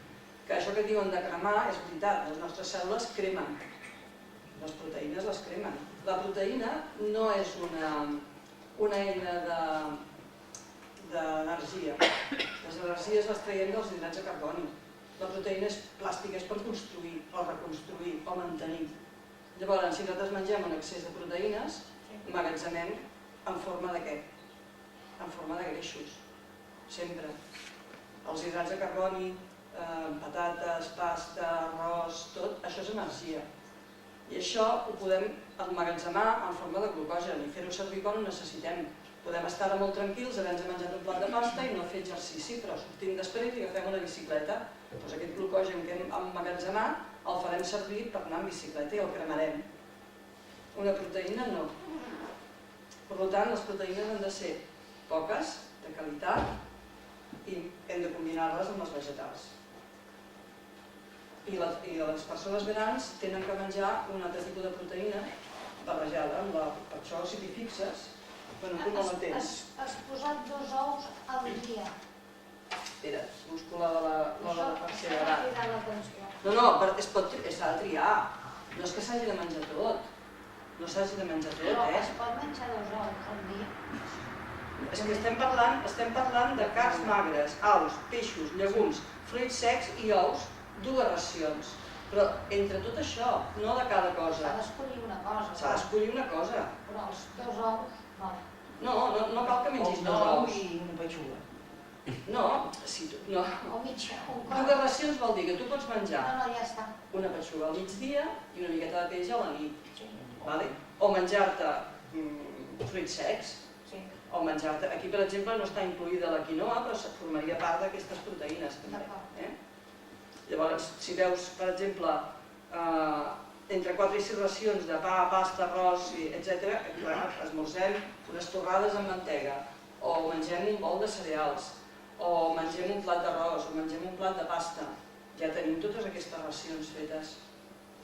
Que això que diuen de cremar és veritat, les nostres cèl·lules cremen. Les proteïnes les cremen. La proteïna no és una eina d'energia. Les energies les traiem dels hidrats de carboni. La proteïna és plàstica, és per construir o reconstruir o mantenir. Llavors, si nosaltres mengem un excés de proteïnes, emmagatzemem en forma de què? En forma de greixos, sempre. Els hidrats de carboni, patates, pasta, arròs, tot, això és energia. I això ho podem emmagatzemar en forma de glucogen i fer-ho servir quan ho necessitem. Podem estar molt tranquils, havent-nos menjat un plat de pasta i no fer exercici, però sortim després i agafem una bicicleta. Doncs aquest glucogen que hem emmagatzemat el farem servir per anar en bicicleta i el cremarem. Una proteïna no. Per tant, les proteïnes han de ser poques, de qualitat, i hem de combinar-les amb les vegetals. I les persones grans tenen que menjar un altre tipus de proteïna barrejada. Per això, si t'hi fixes, bueno, tu no la tens. Has posat 2 ous al dia. Espera, busco la de la tercera edat. Això m'ha cridat l'atenció. No, s'ha de triar. No és que s'hagi de menjar tot. No s'hagi de menjar tot, Però es pot menjar 2 ous al dia. És que estem parlant de carns magres, aus, peixos, llegums, fruits secs i ous, 2 racions. Però entre tot això, no de cada cosa. S'ha d'escollir una cosa. S'ha d'escollir una cosa. Però els 2 ous, vale. No cal que mengis 2 ous. I una petxuga. No, si tu... No. O mitja, un 2 racions vol dir que tu pots menjar No, ja està. una petxuga al migdia i una miqueta de peix a la nit. Sí. O menjar-te fruits secs. Sí. O menjar-te... Aquí, per exemple, no està incluïda la quinoa, però formaria part d'aquestes proteïnes. Llavors, si veus, per exemple, entre 4 i 6 racions de pa, pasta, arròs, etc., esmorzem unes torrades amb mantega, o mengem un bol de cereals, o mengem un plat d'arròs, o mengem un plat de pasta. Ja tenim totes aquestes racions fetes.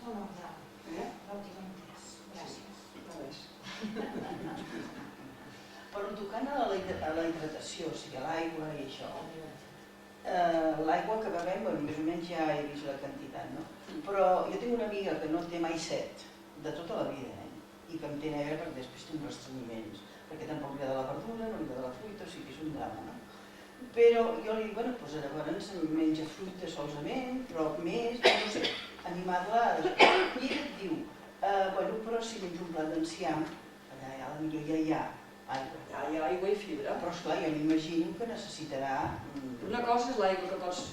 No, ja. No ho tinc entès. Gràcies. Però tocant a la hidratació, o sigui, l'aigua i això, l'aigua que bevem, més o menys ja he vist la quantitat, no? Però jo tinc una amiga que no té mai set, de tota la vida, i que em té negre perquè després té uns restrenyiments, perquè tampoc li agrada la verdura, no li agrada la fruita, o sigui que és un drama, no? Però jo li dic, bueno, doncs llavors menja fruita solament, però més, no sé, animar-la a... I ella et diu, bueno, però si menjo un plat d'enciam, allà potser ja hi ha aigua. Hi ha aigua i fibra. Però esclar, jo m'imagino que necessitarà... Una cosa és l'aigua que pots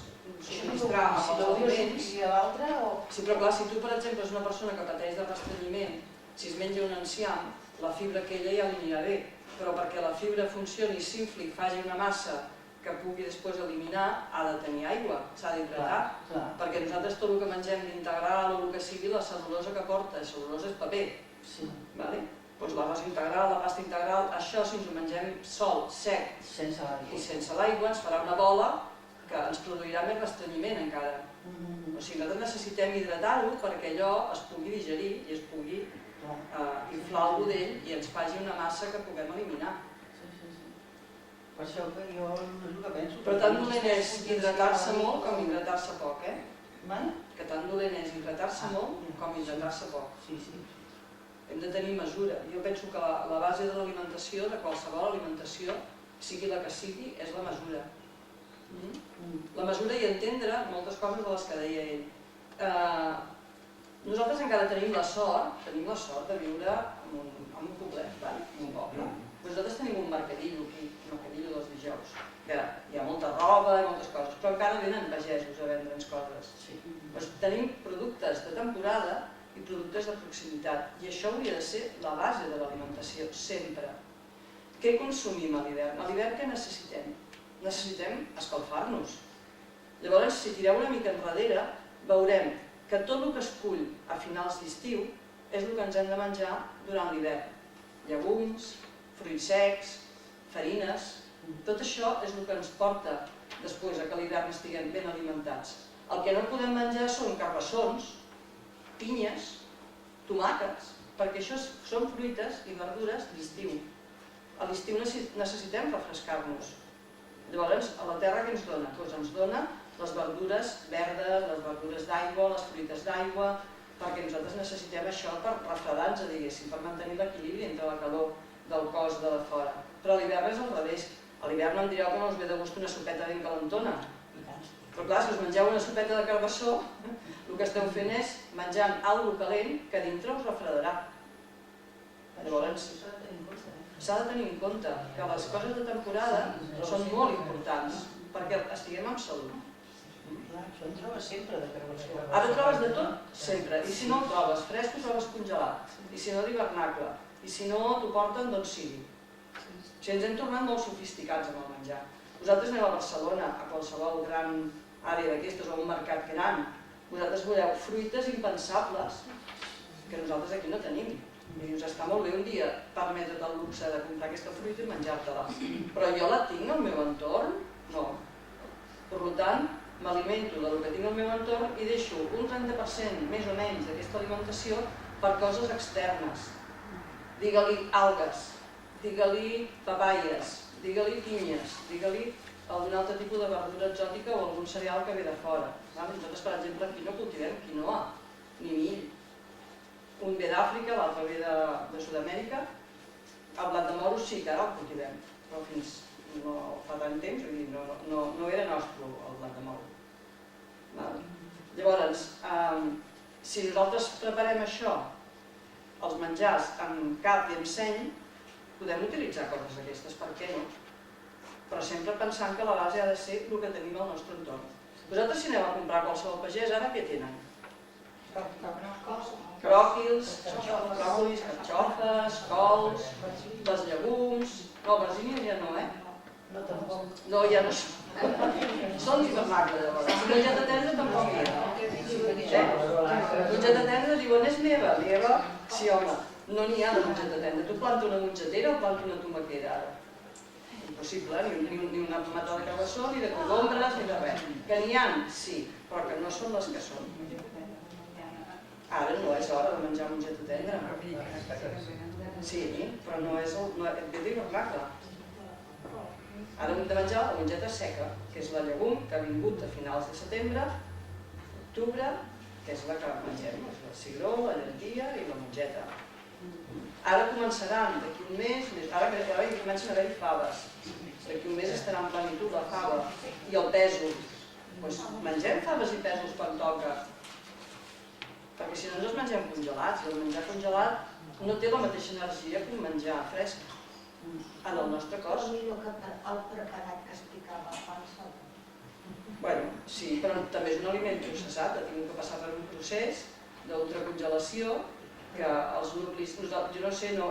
subministrar amb els aliments. I l'altra o... Sí, però clar, si tu, per exemple, és una persona que pateix de restrenyiment, si es menja un enciam, la fibra que ella ja li anirà bé, però perquè la fibra funcioni, s'infli, faci una massa que pugui després eliminar, ha de tenir aigua, s'ha d'hidratar. Perquè nosaltres tot el que mengem d'integral o el que sigui, la cel·lulosa que porta, la cel·lulosa és paper. Sí. Doncs l'arròs integral, la pasta integral, això si ens ho mengem sol, sec i sense l'aigua ens farà una bola que ens produirà més restrenyiment encara. O sigui, nosaltres necessitem hidratar-ho perquè allò es pugui digerir i es pugui inflar el budell i ens faci una massa que puguem eliminar. Per això que jo és el que penso. Però tan dolent és hidratar-se molt com hidratar-se poc, Que tan dolent és hidratar-se molt com hidratar-se poc. Sí, sí. Hem de tenir mesura. Jo penso que la base de l'alimentació, de qualsevol alimentació, sigui la que sigui, és la mesura. La mesura i entendre moltes coses de les que deia ell. Nosaltres encara tenim la sort de viure en un poblet, en un poble. Nosaltres tenim un mercadillo aquí, un mercadillo dels dijous, que hi ha molta roba i moltes coses, però encara venen pagesos a vendre'ns coses. Tenim productes de temporada i productes de proximitat, i això hauria de ser la base de l'alimentació, sempre. Què consumim a l'hivern? A l'hivern què necessitem? Necessitem escalfar-nos. Llavors, si tireu una mica enrere, veurem que tot el que es cull a finals d'estiu és el que ens hem de menjar durant l'hivern. Llegums, fruits secs, farines, tot això és el que ens porta després que a l'hivern estiguem ben alimentats. El que no podem menjar són carbassons, pinyes, tomàquets, perquè això són fruites i verdures d'estiu. A l'estiu necessitem refrescar-nos. Llavors, a la terra què ens dona? Doncs ens dona les verdures verdes, les verdures d'aigua, les fruites d'aigua, perquè nosaltres necessitem això per refredar-nos, diguéssim, per mantenir l'equilibri entre la calor del cos de la fora. Però a l'hivern és al revés. A l'hivern no em direu que no us ve de gust una sopeta ben calentona. Però clar, si us mengeu una sopeta de carbassó, el que esteu fent és menjant alguna cosa calent que dintre us refredarà. Llavors, s'ha de tenir en compte que les coses de temporada són molt importants perquè estiguem en salut. Això en trobes sempre de carbassó. Ara trobes de tot, sempre. I si no el trobes fresc, ho trobes congelat. I si no, d'hivernacle. I si no, t'ho porten d'on sigui. O sigui, ens hem tornat molt sofisticats amb el menjar. Vosaltres aneu a Barcelona, a qualsevol gran àrea d'aquestes, o un mercat gran, vosaltres veureu fruites impensables que nosaltres aquí no tenim. I us està molt bé un dia permetre't el luxe de comprar aquesta fruita i menjar-te-la. Però jo la tinc al meu entorn? No. Per tant, m'alimento del que tinc al meu entorn i deixo un 30% més o menys d'aquesta alimentació per coses externes. Digue-li algues, digue-li papaies, digue-li pinyes, digue-li algun altre tipus de verdura exòtica o algun cereal que ve de fora. Nosaltres, per exemple, aquí no cultivem quinoa, ni mill. Un ve d'Àfrica, l'altre ve de Sud-amèrica. El blat de moro sí que ara el cultivem, però fins no fa tant temps, vull dir, no era nostre el blat de moro. Llavors, si nosaltres preparem això, els menjars amb cap i amb seny, podem utilitzar coses d'aquestes, per què no? Però sempre pensant que la base ha de ser el que tenim al nostre entorn. Vosaltres si aneu a comprar qualsevol pagès, ara què tenen? Bròquils, carxofes, cols, les llegums... No, albergínies ja no, No, ja no són. Són d'hivernacle, llavors. Mongeta tendra tampoc hi ha. Mongeta tendra diuen, és meva. Meva, sí, home, no n'hi ha de mongeta tendra. Tu planta una mongetera o planta una tomaquera, ara? Impossible, ni una mata de cabassó, ni de cogombres, ni de res. Que n'hi ha, sí, però que no són les que són. Ara no és hora de menjar mongeta tendra. Sí, però no és d'hivernacle. Ara hem de menjar la mongeta seca, que és la llegum que ha vingut a finals de setembre, octubre, que és la que mengem, és el cigró, la llentia i la mongeta. Ara començaran, d'aquí un mes, ara comencen a haver-hi faves. D'aquí un mes estarà en plenitud la fava i el pèsol. Doncs mengem faves i pèsols quan toca, perquè si no ens els mengem congelats. El menjar congelat no té la mateixa energia que un menjar fresc en el nostre cos. És millor que el preparat que explicava abans. Bueno, sí, però també és un aliment processat, ha tingut que passar per un procés d'ultracongelació que els nuclis, jo no sé, no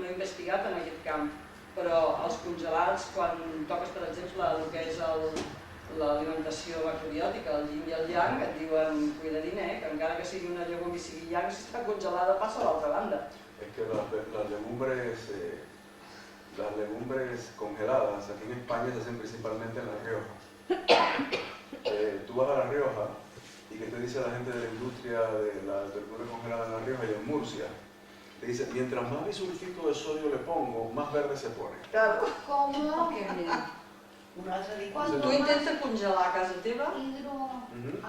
he investigat en aquest camp, però els congelats, quan toques, per exemple, el que és l'alimentació macrobiòtica, el yin i el yang, et diuen, cuidadín, que encara que sigui una llegum i sigui yang, si està congelada passa a l'altra banda. Es que las legumbres congeladas aquí en España se hacen principalmente en La Rioja. Tú vas a La Rioja y ¿qué te dice la gente de la industria de la verdura congelada en La Rioja y en Murcia? Te dice, mientras más bisulfito de sodio le pongo, más verde se pone. Claro. Com? Un altre dia. Tu intenta congelar a casa teva,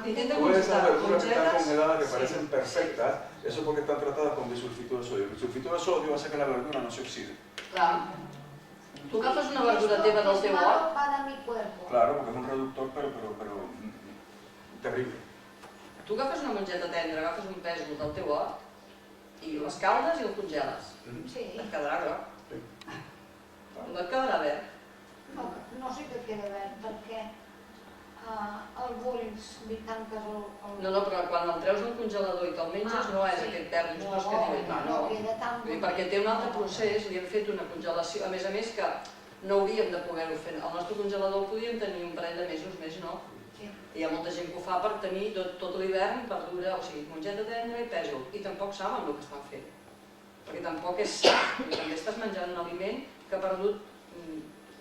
intenta Todas esas congelar, verduras que están congeles... congeladas, que parecen perfectas, eso es porque están tratadas con bisulfito de sodio. El bisulfito de sodio hace que la verdura no se oxide. Clar. Tu agafes una verdura teva del teu hort... Claro, porque es un reductor, pero terrible. Tu agafes una mongeta tendra, agafes un pèsol del teu hort i les caldes i el congeles. Sí. Et quedarà groc. No et quedarà verd. No sé què queda verd, perquè el bulls, ni tant que és el... No, però quan el treus del congelador i te'l menges no és aquest verd lluçós que diuen. No queda tan bonic. Perquè té un altre procés, li hem fet una congelació, a més que no hauríem de poder-ho fer. Al nostre congelador el podíem tenir un parell de mesos més, no? Hi ha molta gent que ho fa per tenir tot l'hivern verdura, o sigui, mongeta tendra i pèsol, i tampoc saben el que estan fent. Perquè tampoc és sa, també estàs menjant un aliment que ha perdut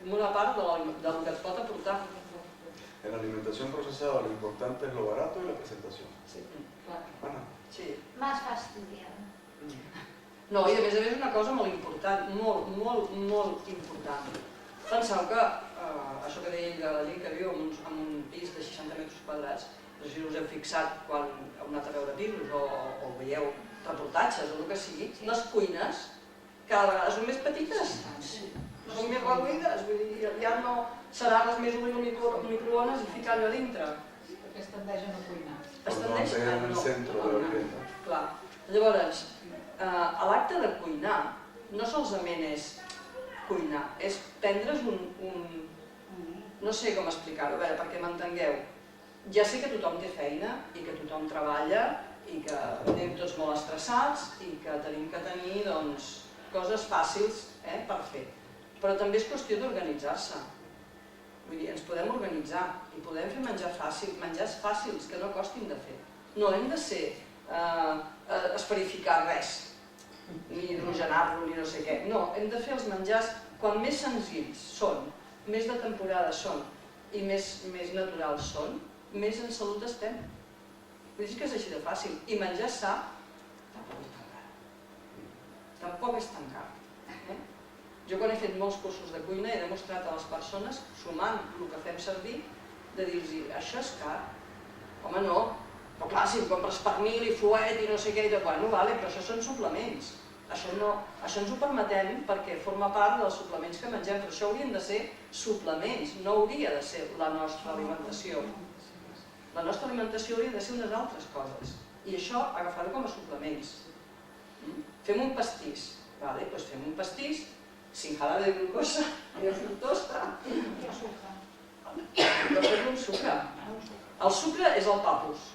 una part del que et pot aportar. En la alimentación procesada lo importante es lo barato y la presentación. Sí, clar. Sí. M'has fastidiat. No, i a més una cosa molt important, molt important. Penseu que això que deia ell de la gent que viu en un pis de 60 metres quadrats, no sé si us heu fixat quan heu anat a veure pisos o veieu reportatges o el que sigui, les cuines cada vegada són més petites, són més reduïdes, vull dir, ja no seran les més obrir el microones i ficar allò a dintre. Perquè es tendeix a no cuinar. Es tendeix a en el centre de la vivienda. Clar. Llavors, l'acte de cuinar no solament és cuinar, és prendre's no sé com explicar-ho, a veure, perquè m'entengueu. Ja sé que tothom té feina i que tothom treballa i que anem tots molt estressats i que tenim que tenir coses fàcils per fer. Però també és qüestió d'organitzar-se. Vull dir, ens podem organitzar i podem fer menjars fàcils que no costin de fer. No hem de ser esferificar res, ni rogenar-lo, ni no sé què. No, hem de fer els menjars, quan més senzills són, més de temporada són i més naturals són, més en salut estem. Vull dir que és així de fàcil. I menjar sa tampoc és tan car. Tampoc és tan car. Jo quan he fet molts cursos de cuina he demostrat a les persones, sumant el que fem servir, de dir-los, això és car? Home, no. Però clar, si em compres pernil i fuet i no sé què, bueno, vale, però això són suplements. Això ens ho permetem perquè forma part dels suplements que mengem, però això haurien de ser suplements, no hauria de ser la nostra alimentació. La nostra alimentació hauria de ser unes altres coses. I això, agafar-ho com a suplements. Fem un pastís. Vale, doncs fem un pastís sin jarabe de glucosa ni de fructosa. Però fem un sucre. El sucre és el papus.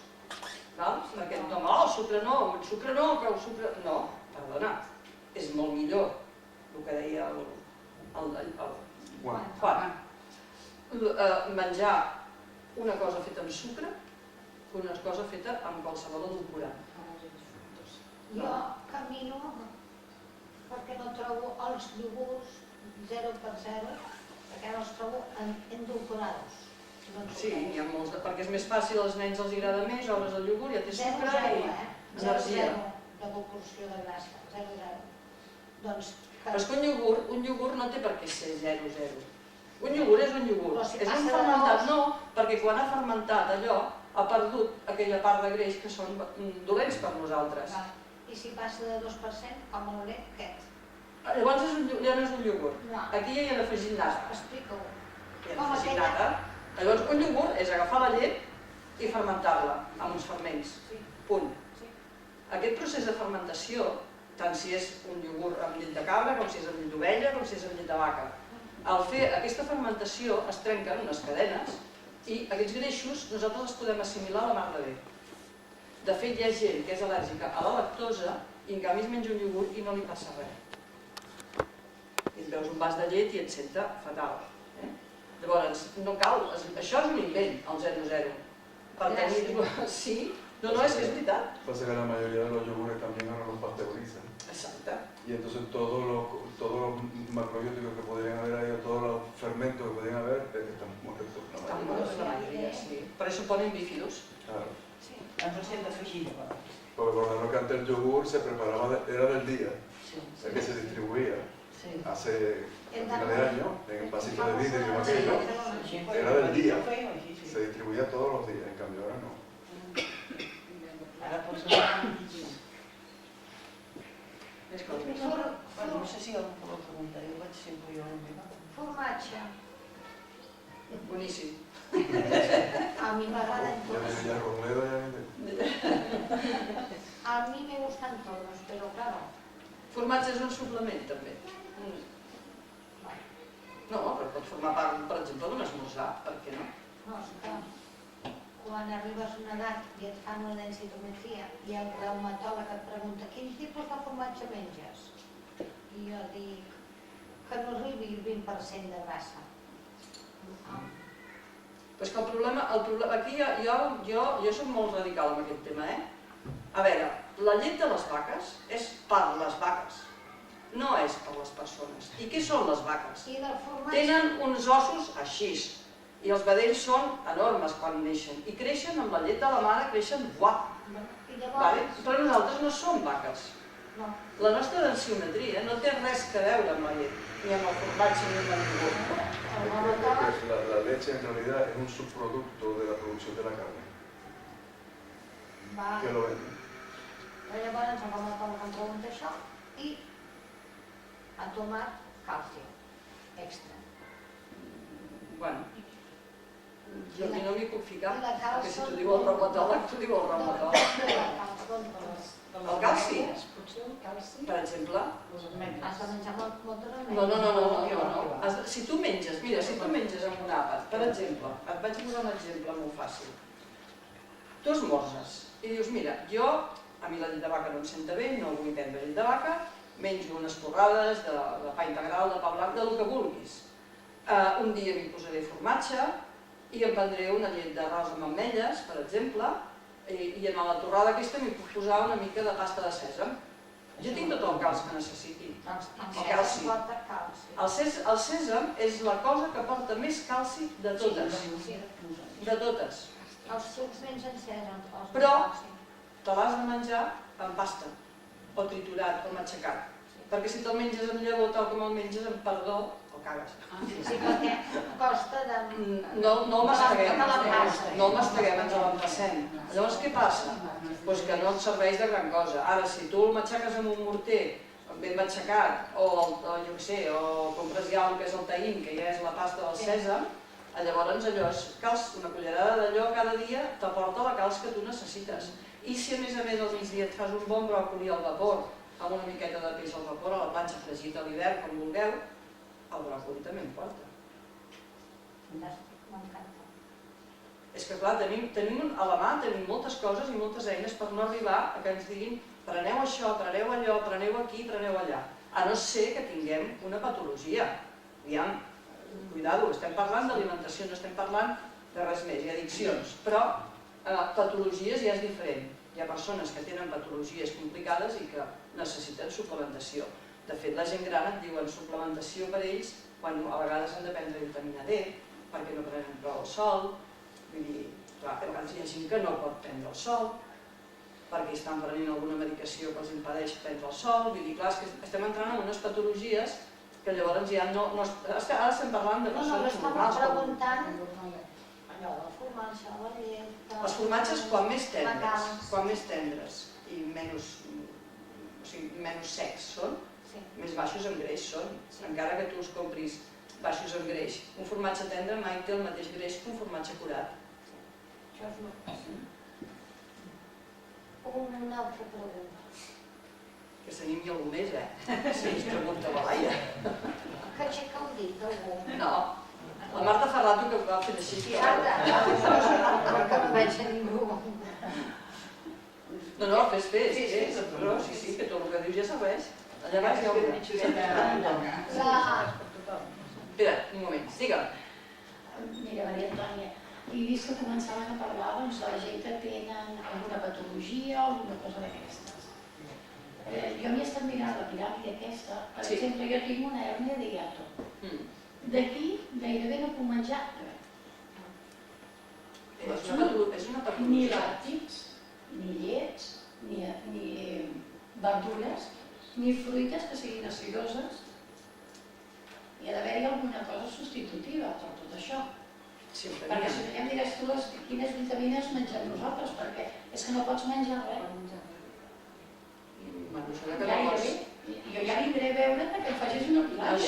Perquè tothom, el sucre no, que el sucre... No, perdona, és molt millor el que deia el Juan. Menjar una cosa feta amb sucre que una cosa feta amb qualsevol edulcorant. Jo camino perquè no trobo els iogurts 0%, perquè no els trobo endulcorats. Sí, n'hi ha molts, perquè és més fàcil, als nens els agrada més, obres el iogurt, ja té sucre i energia. 0 de proporció de grassa, 0,0. Doncs... Però és que un iogurt no té per què ser 0,0. Un iogurt és un iogurt. És un fermentat, no, perquè quan ha fermentat allò ha perdut aquella part de greix que són dolents per nosaltres. I si passa de 2%, com el llet, què? Llavors ja no és un iogurt. Aquí ja hi ha d'afegir nata. Explica-ho. Hi ha d'afegir nata. Llavors, un iogurt és agafar la llet i fermentar-la amb uns ferments. Punt. Aquest procés de fermentació, tant si és un iogurt amb llet de cabra, com si és amb llet d'ovella, com si és amb llet de vaca, al fer aquesta fermentació es trenquen unes cadenes i aquests greixos nosaltres els podem assimilar a la mar de bé. De fet, hi ha gent que és al·lèrgica a la lactosa i en canvi es menja un iogurt i no li passa res. I et veus un vas de llet i et senta fatal. Llavors, no cal, això és un invent, el 0,0. Per tenir-lo, sí, no, és veritat. Pasa que la mayoría de los yogures también ahora los pasteurizan. Exacte. Y entonces todos los macrobióticos que podrían haber ahí, o todos los fermentos que podrían haber, están muertos. Estan morts la majoria, sí. Per això ponen bífidos. Claro. Ens ho hem d'afegir. Porque recordemos que antes el yogur se preparaba, era del día, el que se distribuía. Hace final de año, en el vasito de vidrio o aquello, era del día, se distribuía todos los días, en cambio ahora no. Ara pots anar... No sé si algú vol preguntar, jo vaig sempre jo una mica. Formatge. Boníssim. A mi m'agraden todos. Ya Robledo A mi me gustan todos, pero claro. Formatge és un suplement, també. No, però pot formar part, per exemple, d'un esmorzar, per què no? No, és que quan arribes a una edat i et fan una densitometria i el reumatòleg et pregunta quin tipus de formatge menges? I jo dic que no arribi el 20% de grassa. Però és que el problema, aquí jo soc molt radical amb aquest tema, A veure, la llet de les vaques és per les vaques, no és per les persones. I què són les vaques? Tenen uns ossos així, i els vedells són enormes quan neixen, i creixen amb la llet de la mare, creixen buah! Però nosaltres no som vaques. La nostra densiometria no té res a veure amb la llet, ni amb el formatge ni amb el iogurt. La leche en realidad es un subproducto de la producción de la carne. Que lo venden. Llavors el reumatòleg em pregunta això i ha tomat calci extra. Bueno, jo aquí no m'hi puc ficar, perquè si t'ho diu el reumatòleg, t'ho diu el reumatòleg. El calci? Per exemple? Has de menjar moltes ametlles. No. Si tu menges, mira, si tu menges amb un àpat, per exemple, et vaig posar un exemple molt fàcil. Tu esmorzes i dius, mira, a mi la llet de vaca no em senta bé, no vull prendre llet de vaca, menjo unes torrades de pa integral, de pa blanc, del que vulguis. Un dia m'hi posaré formatge i em prendré una llet d'arròs amb ametlles, per exemple, i en la torrada aquesta m'hi puc posar una mica de pasta de sèsam. Jo tinc tot el calci que necessiti. El calci. El sèsam és la cosa que porta més calci de totes. De totes. Els sucs mengen sèsam. Però te l'has de menjar amb pasta, o triturat, o matxacat. Perquè si te'l menges amb llavor, tal com el menges amb perdó, el cagues. Sí, perquè costa de... No el masteguem, ens l'empassem. Llavors què passa? Doncs que no et serveix de gran cosa. Ara, si tu el matxaques amb un morter ben matxacat, o jo què sé, o compres ja el que és el taïm, que ja és la pasta del sèsam, llavors allò és una cullerada d'allò cada dia t'aporta la calç que tu necessites. I si a més al migdia et fas un bon bròcoli al vapor, amb una miqueta de peix al vapor, a la planxa fregit a l'hivern, com vulgueu, el bròcoli també en porta. M'encanta. És que clar, tenim a la mà moltes coses i moltes eines per no arribar a que ens diguin preneu això, preneu allò, preneu aquí, preneu allà. A no ser que tinguem una patologia. Aviam, cuidado, estem parlant d'alimentació, no estem parlant de res més, hi ha addiccions, però patologies ja és diferent. Hi ha persones que tenen patologies complicades i que necessiten suplementació. De fet, la gent gran et diuen suplementació per ells quan a vegades han de prendre vitamina D, perquè no prenen prou el sol. Vull dir, clar, a vegades hi ha gent que no pot prendre el sol, perquè estan prenent alguna medicació que els impedeix prendre el sol. Vull dir, clar, és que estem entrant en unes patologies que llavors ja no... Ara estem parlant de persones normals. No, estava preguntant allò del formatge, la llet... Els formatges quan més tendres i menys secs són, més baixos en greix són, encara que tu els compris baixos en greix. Un formatge tendre mai té el mateix greix que un formatge curat. Això és molt... Una altra pregunta. Que s'animi algú més, si ens pregunta la Laia. Que aixeca el dit, algú. No, la Marta Ferrato que va fer així. Que no veig a ningú. No, fes, però sí, que tot el que dius ja serveix. Allà baix hi ha una. Espera, un moment, digue'm. Mira, Maria Antònia, he vist que començaven a parlar de la gent que tenen alguna patologia o alguna cosa d'aquestes. Jo m'hi he estat mirant la piràmide aquesta, per exemple, jo tinc una hèrnia de hiato. D'aquí gairebé no puc menjar res. És una patologia. Ni làctics, ni llets, ni verdures, ni fruites que siguin acidoses. Hi ha d'haver-hi alguna cosa substitutiva per tot això. Perquè si no ja em diràs tu quines vitamines mengem nosaltres, perquè és que no pots menjar res. Gairebé. Jo ja vindré a veure que em facis una piràmide.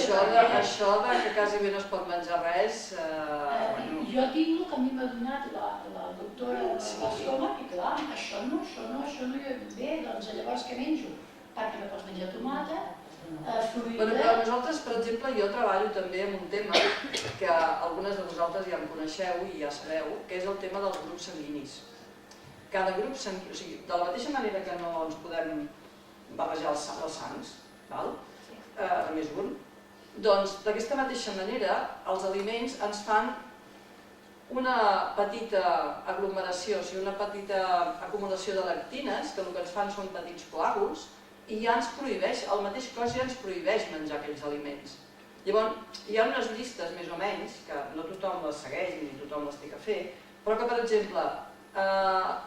Això que quasi bé no es pot menjar res... Jo tinc el que a mi m'ha donat la doctora de l'estómac i clar, això no ve, doncs llavors què menjo? Perquè no pots menjar tomata, fruita... Però nosaltres, per exemple, jo treballo també en un tema que algunes de vosaltres ja em coneixeu i ja sabeu, que és el tema dels grups sanguinis. Cada grup sanguini, o sigui, de la mateixa manera que no ens podem barrejar els sangs, només un, doncs d'aquesta mateixa manera els aliments ens fan una petita aglomeració, o sigui una petita acumulació de lectines, que el que ens fan són petits coàguls, i ja ens prohibeix, el mateix cos ja ens prohibeix menjar aquells aliments. Llavors, hi ha unes llistes més o menys, que no tothom les segueix ni tothom les té que fer, però que, per exemple,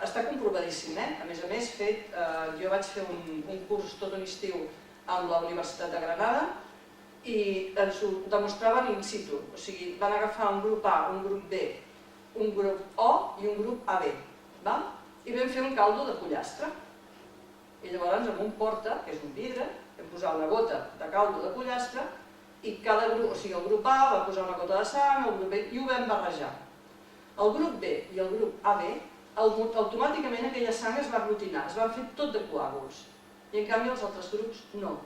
està comprovadíssim, a més, jo vaig fer un curs tot un estiu amb la Universitat de Granada i ens ho demostraven in situ, o sigui, van agafar un grup A, un grup B, un grup O i un grup AB, i vam fer un caldo de pollastre. I llavors amb un porta, que és un vidre, vam posar una gota de caldo de pollastre i cada grup, o sigui, el grup A va posar una gota de sang, el grup B, i ho vam barrejar. El grup B i el grup AB, automàticament aquella sang es va aglutinar, es van fer tot de coàguls, i en canvi els altres grups no.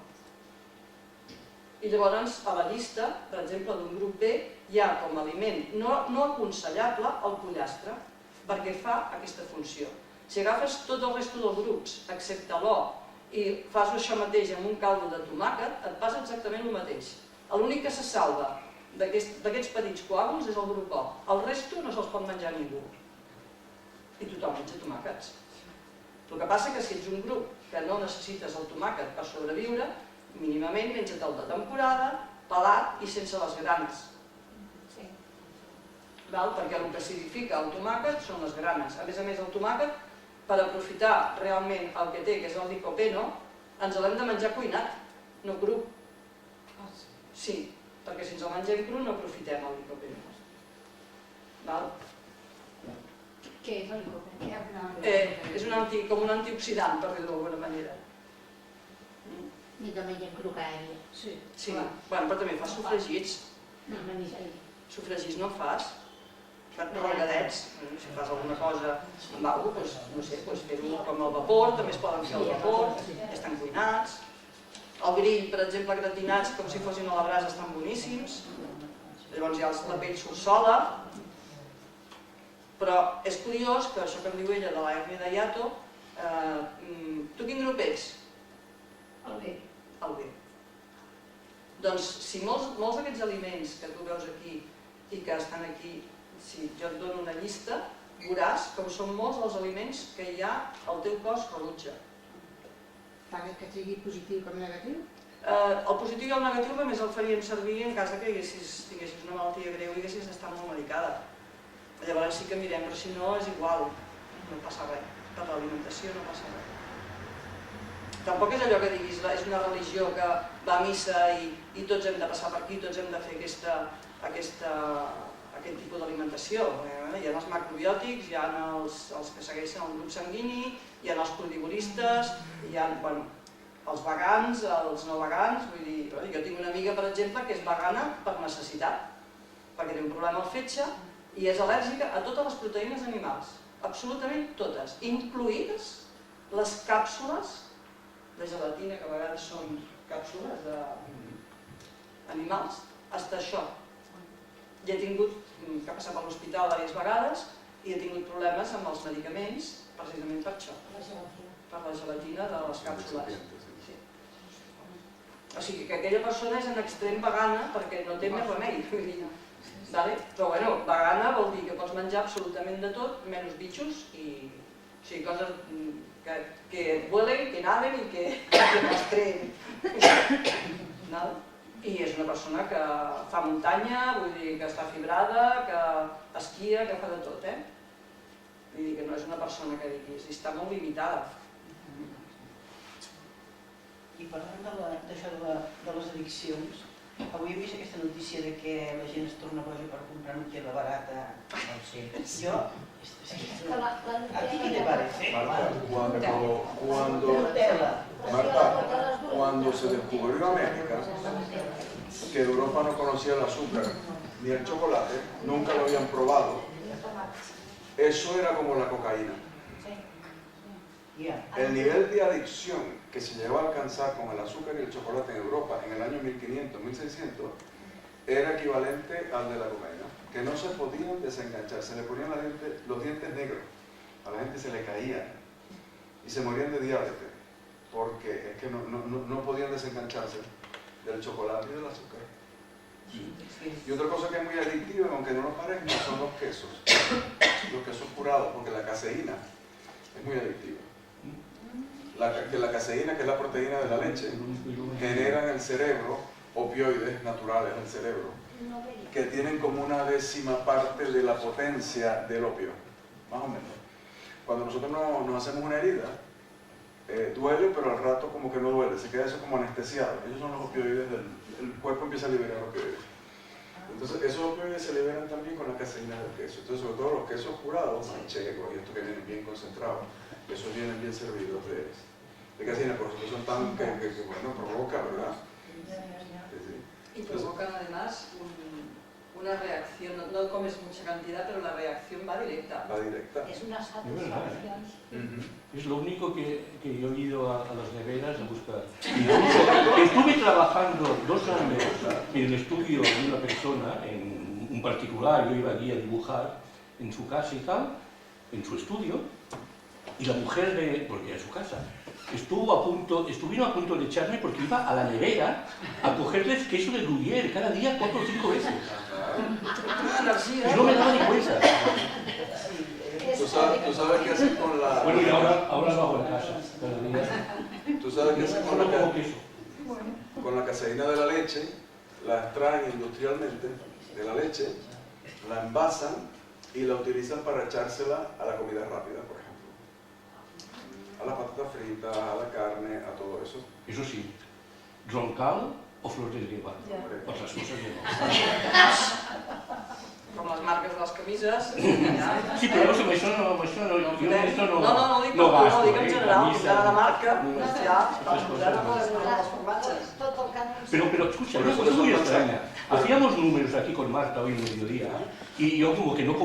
I llavors a la llista, per exemple, d'un grup B, hi ha com a aliment no aconsellable el pollastre, perquè fa aquesta funció. Si agafes tot el resta dels grups, excepte l'O i fas això mateix amb un caldo de tomàquet, et passa exactament el mateix. L'únic que se salva d'aquests petits coàguls és el glucó. El resto no se'ls pot menjar ningú. I tothom menja tomàquets. El que passa que si ets un grup que no necessites el tomàquet per sobreviure, mínimament menja't el de temporada, pelat i sense les granes. Perquè el que acidifica el tomàquet són les granes. A més, el tomàquet, per aprofitar realment el que té, que és el licopeno, ens l'hem de menjar cuinat, no cru. Sí, perquè si ens el mengem cru no aprofitem el licopeno. Què és el licopeno? És com un antioxidant, per dir-ho d'alguna manera. I també hi ha crocària. Sí, però també fas sofregits. Sofregits no fas. Regadets, si fas alguna cosa amb alguna cosa, no sé, fer-ho com al vapor, també es poden fer al vapor, estan cuinats. El grill, per exemple, gratinats com si fossin a la brasa estan boníssims. Llavors ja la pell surt sola. Però és curiós que això que em diu ella de l'hèrnia de hiato, tu quin grup ets? El B. El B. Doncs si molts d'aquests aliments que tu veus aquí i que estan aquí, si jo et dono una llista, veuràs com són molts els aliments que hi ha al teu cos rebutja. Tant que sigui positiu com negatiu? El positiu i el negatiu només el faríem servir en cas que tinguessis una malaltia greu i haguessis d'estar molt medicada. Llavors sí que mirem, però si no és igual, no passa res. Per l'alimentació no passa res. Tampoc és allò que diguis, és una religió que va a missa i tots hem de passar per aquí, tots hem de fer aquest tipus d'alimentació. Hi ha els macrobiòtics, hi ha els que segueixen el grup sanguini, hi ha els carnivoristes, hi ha els vegans, els no vegans. Jo tinc una amiga, per exemple, que és vegana per necessitat, perquè té un problema al fetge i és al·lèrgica a totes les proteïnes animals, absolutament totes, incluïdes les càpsules de gelatina, que a vegades són càpsules d'animals, fins a això. I he tingut que passar per l'hospital diverses vegades i he tingut problemes amb els medicaments precisament per això, per la gelatina de les càpsules. O sigui que aquella persona és en extrem vegana perquè no té més remei. Però bueno, vegana vol dir que pots menjar absolutament de tot, menys bitxos i coses que vuelen, que naden i que rastreen. I és una persona que fa muntanya, vull dir que està fibrada, que esquia, que fa de tot, Vull dir que no és una persona que diguis, està molt limitada. I parlant d'això de les addiccions, avui hem vist aquesta notícia de que la gent es torna boja per comprar Nutella barata. Jo... ¿A ti qué te parece? Marta, cuando se descubrió América, que Europa no conocía el azúcar ni el chocolate, nunca lo habían probado, eso era como la cocaína. El nivel de adicción que se llegó a alcanzar con el azúcar y el chocolate en Europa en el año 1500, 1600, era equivalente al de la cocaína, que no se podían desenganchar, se le ponían los dientes negros, a la gente se le caían y se morían de diabetes, porque es que no podían desengancharse del chocolate y del azúcar. Y otra cosa que es muy adictiva, aunque no lo parezca, son los quesos curados, porque la caseína es muy adictiva. La caseína, que es la proteína de la leche, genera en el cerebro opioides naturales del cerebro, que tienen como una 10ª parte de la potencia del opio, más o menos. Cuando nosotros nos hacemos una herida, duele, pero al rato como que no duele, se queda eso como anestesiado. Esos son los opioides, el cuerpo empieza a liberar opioides. Entonces esos opioides se liberan también con la caseína del queso. Entonces sobre todo los quesos curados, manchegos y estos que vienen bien concentrados, esos vienen bien servidos de caseína, por eso son tan que bueno, provoca, ¿verdad? Y provocan además una reacción, no comes mucha cantidad, pero la reacción va directa. Va directa. Es una satisfacción. Es lo único que yo he ido a las neveras a buscar. Estuve trabajando 2 años en el estudio de una persona, en un particular, yo iba allí a dibujar en su casa y tal, en su estudio, y la mujer porque era su casa, estuvieron a punto de echarme porque iba a la nevera a cogerles queso de Gruyère cada día 4 o 5 veces. Y no me daba ni cuenta. ¿Tú sabes qué hacer con la... Bueno, y ahora lo hago en casa, cada día. ¿Tú sabes qué hacer con Solo como la... queso. Con la caseína de la leche? La extraen industrialmente de la leche, la envasan y la utilizan para echársela a la comida rápida, por ejemplo. A las patatas fritas, a la carne, a todo eso. Eso sí, roncal o flor de lleva. Otras cosas ya no. Com les marques de les camises. Sí, però això no, No, dic en general, cada marca, ja, les formatges. Pero escucha, una cosa muy extraña. Hacíamos números aquí con Marta hoy en mediodía y yo como que no he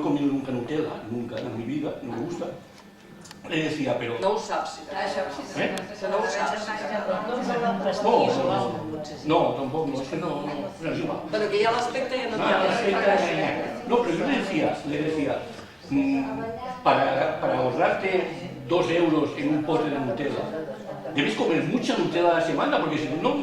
comido nunca Nutella, nunca en mi vida, no me gusta. Le decía, pero... No ho saps, ¿Eh? que no ho saps. No, tampoco, es que no, es igual. Però que hi ha l'aspecte i no hi ha l'aspecte. No, pero yo le decía, para ahorrarte 2 euros en un pote de Nutella, debes comer mucha Nutella a la semana, porque si no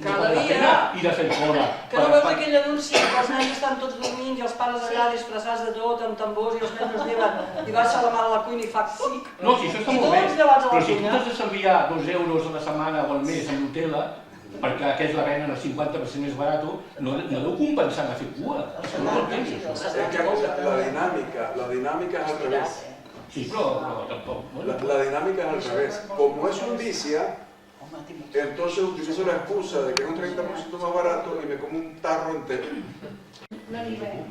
vale la pena ir a hacer cola. Que no veus aquell anunci que els nens estan tots dormint i els pares allà disfressats de tot, amb tambors, i els nens es lleven i baixa la mà a la cuina i fa xic. No, si això està molt bé, però si tu t'has d'estalviar 2 euros a la setmana o al mes en Nutella, perquè aquests la venen al 50% més barat, no deu compensar a fer cua. No ho tens, això. Es que la dinámica es al revés. Sí, pero tampoco. La dinámica es al revés. Como es un vicia, entonces utilizo la excusa de que es un 30% más barato y me como un tarro entero. No n'hi begut.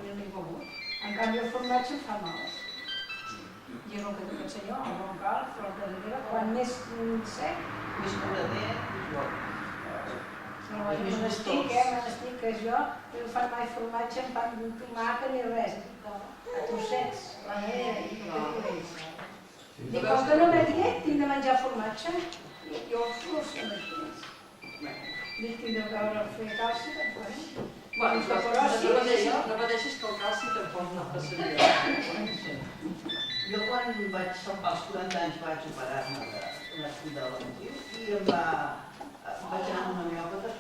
En canvi, el formatge em fa mal. I és el que dic el senyor, el roncal, flor de lleva, quan més sec, Més curader, més bo. no, me n'estic, que jo no fan mai formatge amb pa amb tomàquet ni res. A trossets, la nevera i tot. Dic, com que no m'he dit, tinc de menjar formatge, jo fos amb els diners. Dic, tinc de veure fer calci, també. Bueno, no pateixis que el calci tampoc no passaria. Jo quan vaig, als 40 anys vaig operar-me de l'emotiu i vaig anar a un homeòpata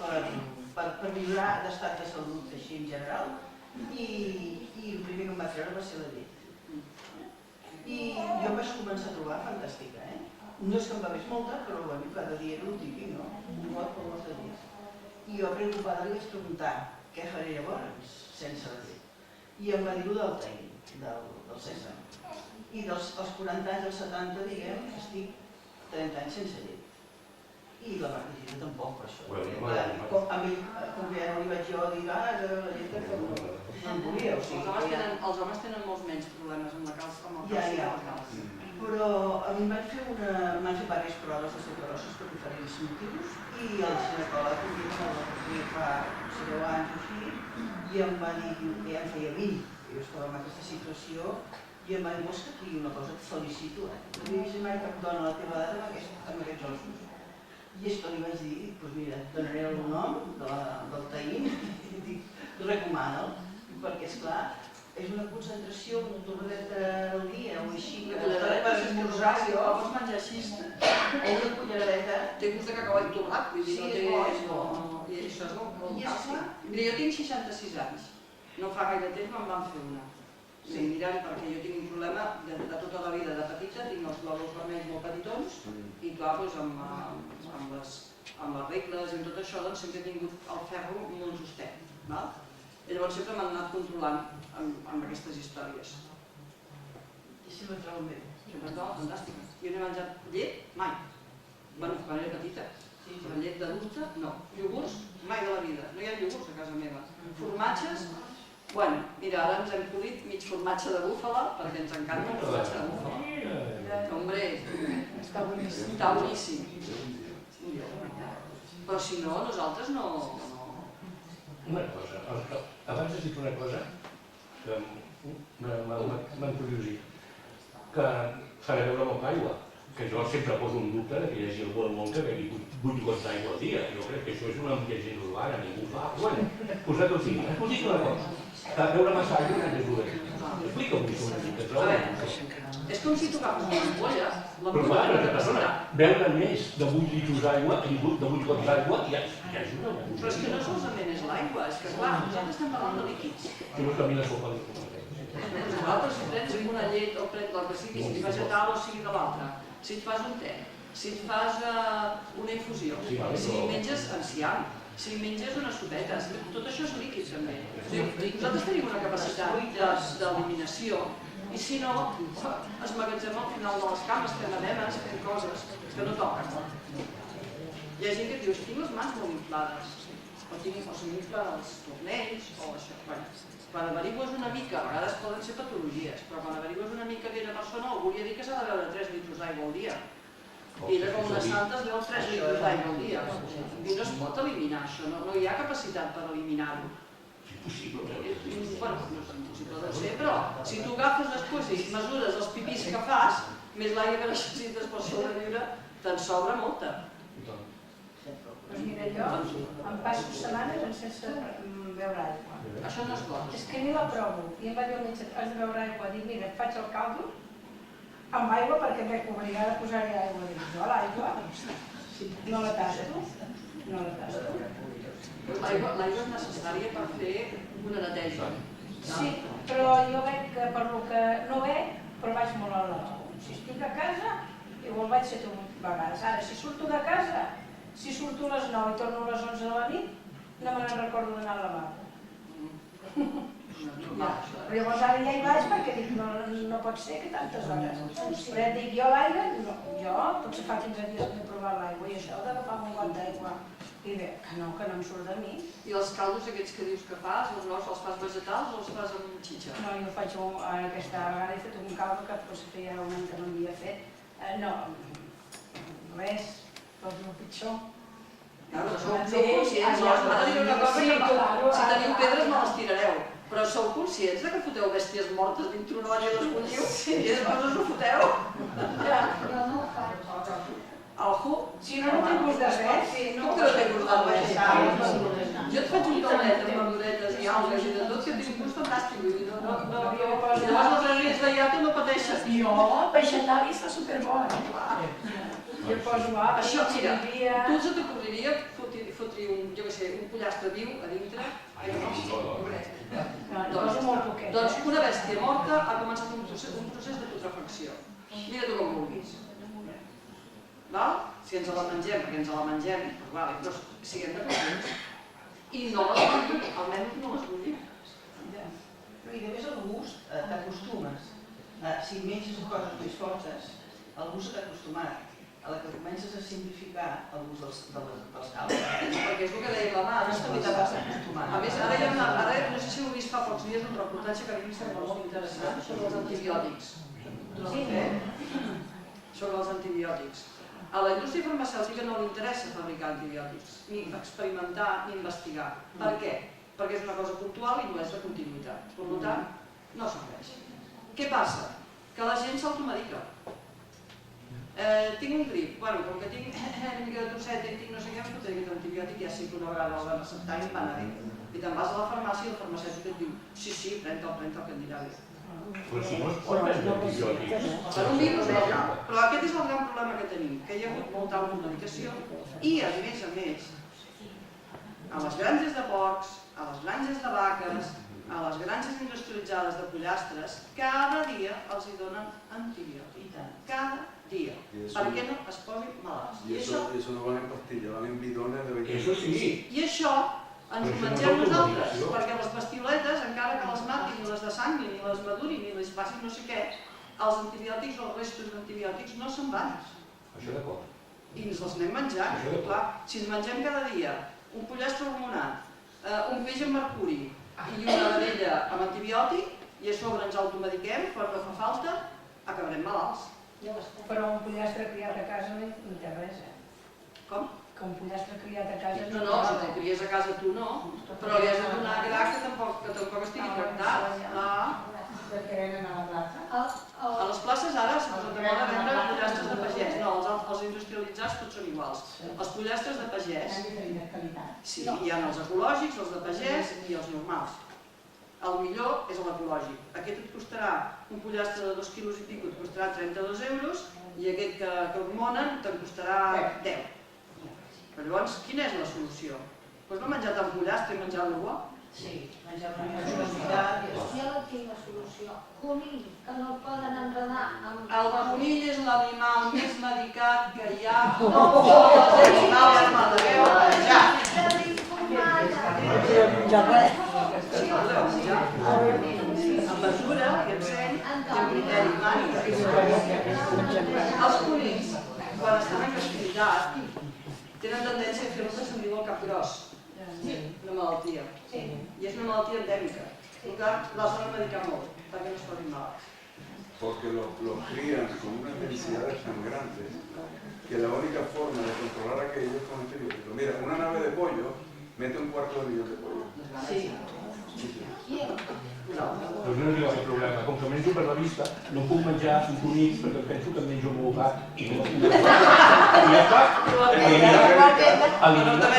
per millorar l'estat de salut així en general i el primer que em va treure va ser la llet. I jo em vaig començar a trobar fantàstica, No és que em bevés molta, però bueno, cada dia era el típic, no? Un got per molts dies. I jo preocupada li vaig preguntar què faré llavors sense la llet. I em va dir-ho del tein, del sèsam. I dels 40 anys als 70, diguem, estic 30 anys sense llet. I la Margarida tampoc, per això. A mi, com que ja no li vaig jo dir, la llet que no em volia, o sigui... Els homes tenen molts menys problemes amb el calci i el calci. Però a mi m'han fet diverses proves de cetosis per diferents motius i el ginecòleg em diu que fa 10 anys o així i em va dir que ja em feia 20, que jo estava en aquesta situació i em va dir, vols que et digui una cosa, et felicito, No havia vist mai cap dona a la teva edat amb aquests ossos. I és que li vaig dir, doncs mira, et donaré el nom del taïm i dic, recomana'l, perquè esclar, és una concentració, una torradeta al dia o així, que per esmorzar jo Pots menjar així. una culleradeta. Té gust de cacauet torrat, vull dir, no té... I això és molt calci. Mira, jo tinc 66 anys. No fa gaire temps me'n van fer una. Sí, mirant, perquè jo tinc un problema de tota la vida de petita, tinc els glòbuls vermells molt petitons i clar, amb les regles i tot això, doncs sempre he tingut el ferro molt justet. I llavors sempre m'han anat controlant amb aquestes històries. I si m'ho trobo bé. Sempre estava fantàstica. Jo no he menjat llet mai. Bueno, quan era petita. Però llet d'adulta, no. Iogurts, mai de la vida. No hi ha iogurts a casa meva. Formatges, bueno, mira, ara ens hem polit mig formatge de búfala, perquè ens encanta el formatge de búfala. Hombre, està boníssim. Està boníssim. Però si no, nosaltres no... Una cosa, abans has dit una cosa que m'ha encuriosit, que s'ha de beure molta aigua, que jo sempre poso un dubte que hi hagi algú al món que bevi 8 gots d'aigua al dia. Jo crec que això és una gent urbana, ningú fa. Bueno, us dic una cosa. Beure massa aigua no és dolent. Explica-ho una mica, trobo. És com si tu agafes una ampolla, Però l'ampolla clar, té una persona, capacitat. beure més de 8 litres d'aigua, de 8 gots d'aigua, ja ajuda. Però és que no solament és l'aigua, és que clar, nosaltres estem parlant de líquids. Tu no camines pel pal. Nosaltres si prens una llet o prens el que sigui, sigui vegetal o sigui de l'altre, si et fas un te, si et fas una infusió, si menges enciam, si menges unes sopetes, tot això és líquid també. Nosaltres tenim una capacitat d'eliminació i si no, es magatzem al final de les cames, fem edemes, fem coses que no toquen. Hi ha gent que diu, tinc les mans molt inflades, o se m'inflen els tornells, o això. Quan averigues una mica, a vegades poden ser patologies, però quan averigues una mica aquella persona, algú li ha dit que s'ha de beure 3 litres d'aigua al dia. I ella com una santa es beu 3 litres d'aigua al dia. I no es pot eliminar això, no hi ha capacitat per eliminar-ho. Bueno, no és impossible de ser, però si tu agafes després i mesures els pipís que fas, més l'aigua que necessites per sobreviure, te'n sobra molta. Doncs mira, jo em passo setmanes sense beure aigua. Això no és bo. És que ni la provo. I em va dir el metge, has de beure aigua. Dic, mira, et faig el caldo amb aigua perquè em veig obligada a posar-hi aigua. Dic, jo l'aigua no la tasto. No la tasto. L'aigua és necessària per fer una neteja. Sí, però jo veig que per lo que no veig, però vaig molt al lavabo. Si estic a casa, igual vaig ser tot vegades. Ara, si surto de casa, si surto a les 9 i torno a les 11 de la nit, no me n'en recordo d'anar al lavabo. Però llavors ara ja hi vaig perquè dic, no pot ser que tantes hores. Però et dic, jo l'aigua, jo potser fa 15 dies que he provat l'aigua i això d'agafar un got d'aigua i bé, que no em surt de mi. I els caldos aquests que dius que fas, els fas vegetals o els fas amb xitxa? No, jo faig aquesta vegada he fet un caldo que potser feia un any que no havia fet. No, res, tot el pitjor. Sou conscients, ara diré una cosa que si teniu pedres me les tirareu, però sou conscients que foteu bèsties mortes dintre una olla i les bulliu i després us ho foteu? Jo no ho faig. Algú? Si no té gust de res, Com que no té gust de res? Jo et faig un taulet amb verduretes i algues i de tot que té un gust fantàstic. Llavors les alies de iata no pateixes. Jo, vegetal i està superbo, Jo poso apa, Això, mira, tu se t'ocorreria fotre un pollastre viu a dintre? Poso molt poquet. Doncs una bèstia morta ha començat un procés de putrefacció. Mira tu com vulguis. Si ens la mengem, perquè ens la mengem, però siguem de conscients. I no les bullim, almenys no les bullim. I a més el gust t'acostumes. Si menges coses més fortes, el gust s'ha acostumat. A la que comences a simplificar el gust dels caldos. Perquè és el que deia la mà, És que t'hi vas acostumant. A més, ara no sé si heu vist fa pocs dies un reportatge que a mi em sembla molt interessant sobre els antibiòtics. Sobre els antibiòtics. A la indústria farmacèutica no li interessa fabricar antibiòtics, ni experimentar, ni investigar. Per què? Perquè és una cosa puntual i no és de continuïtat. Per tant, no serveix. Què passa? Que la gent s'automedica. Tinc un grip, com que tinc una mica de tosseta i tinc no sé què, em fotré aquest antibiòtic i ja sí que una vegada el van acceptar i em van a dir. I te'n vas a la farmàcia i el farmacèutic et diu sí, pren-te'l, que et anirà bé. Però si no es pot prendre antibiòtics. Per un virus no, però aquest és el gran problema que tenim, que hi ha hagut molta automedicació i, a més, a les granges de porcs, a les granges de vaques, a les granges industrialitzades de pollastres, cada dia els hi donen antibiòtic. Cada dia. Perquè no es posin malalts. Y eso no van en pastillas, van en bidones de 20 Eso sí. I això ens ho mengem nosaltres, perquè les pastioletes, encara que les matin, ni les desanguin, ni les madurin, ni les facin no sé què, els antibiòtics o els restos d'antibiòtics no se'n van. Això d'acord. I ens els anem menjant. Clar, si ens mengem cada dia un pollastre hormonat, un peix amb mercuri i una vedella amb antibiòtic, i a sobre ens automediquem quan no fa falta, acabarem malalts. Però un pollastre criat a casa no té res, Com? Que un pollastre criat a casa No, si te'l cries a casa tu no, però li has de donar gra que tampoc estigui tractat. Perquè venen a la plaça. A les places ara s'ha posat de moda vendre pollastres de pagès. No, els industrialitzats tots són iguals. Els pollastres de pagès. Sí, hi ha els ecològics, els de pagès i els normals. El millor és l'ecològic. Aquest et costarà un pollastre de 2 quilos i pico, et costarà 32 euros, i aquest que hormonen te'n costarà 10. Però llavors, quina és la solució? Doncs no menjar tant pollastre i menjar-lo bo? Sí, menjar una quantitat i Jo no tinc la solució. Conill, que no el poden enredar amb... El conill és l'animal més medicat que hi ha. Els animals m'adegueu a menjar. Amb mesura i amb seny i amb criteri mànic. Els conills, quan estan en castivitat, tenen tendència a fer el que se'n diu el cap gros. Una malaltia. I és una malaltia endèmica. Per tant, les han de medicar molt, perquè no es posin malalts. Porque los crían con unas densidades tan grandes que la única forma de controlar aquello es con antibióticos. Mira, una nave de pollo mete 250.000 de pollo. Sí. Doncs no tinc aquest problema. Com que menjo per la vista, no puc menjar un conill perquè penso que menjo molt gat i no puc menjar. I ja està. Eliminar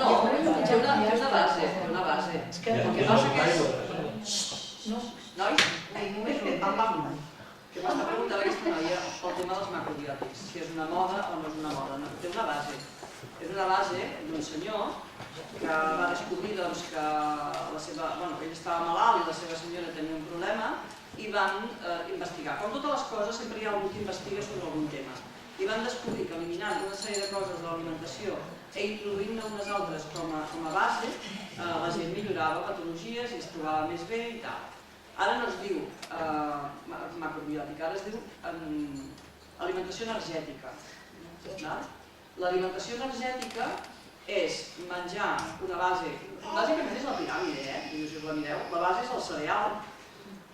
No, té una base. El que passa que és... Nois, que m'està preguntant aquesta noia pel tema dels macrobiòtics, si és una moda o no és una moda. Té una base. És una base d'un senyor que va descobrir que ell estava malalt i la seva senyora tenia un problema i van investigar. Com totes les coses, sempre hi ha algú que investiga sobre algun tema. I van descobrir que eliminant una sèrie de coses de l'alimentació i introduint-ne unes altres com a base, la gent millorava patologies i es trobava més bé i tal. Ara no es diu macrobiòtica, ara es diu alimentació energètica. L'alimentació energètica és menjar una base, bàsicament és la piràmide, si us la mireu, la base és el cereal.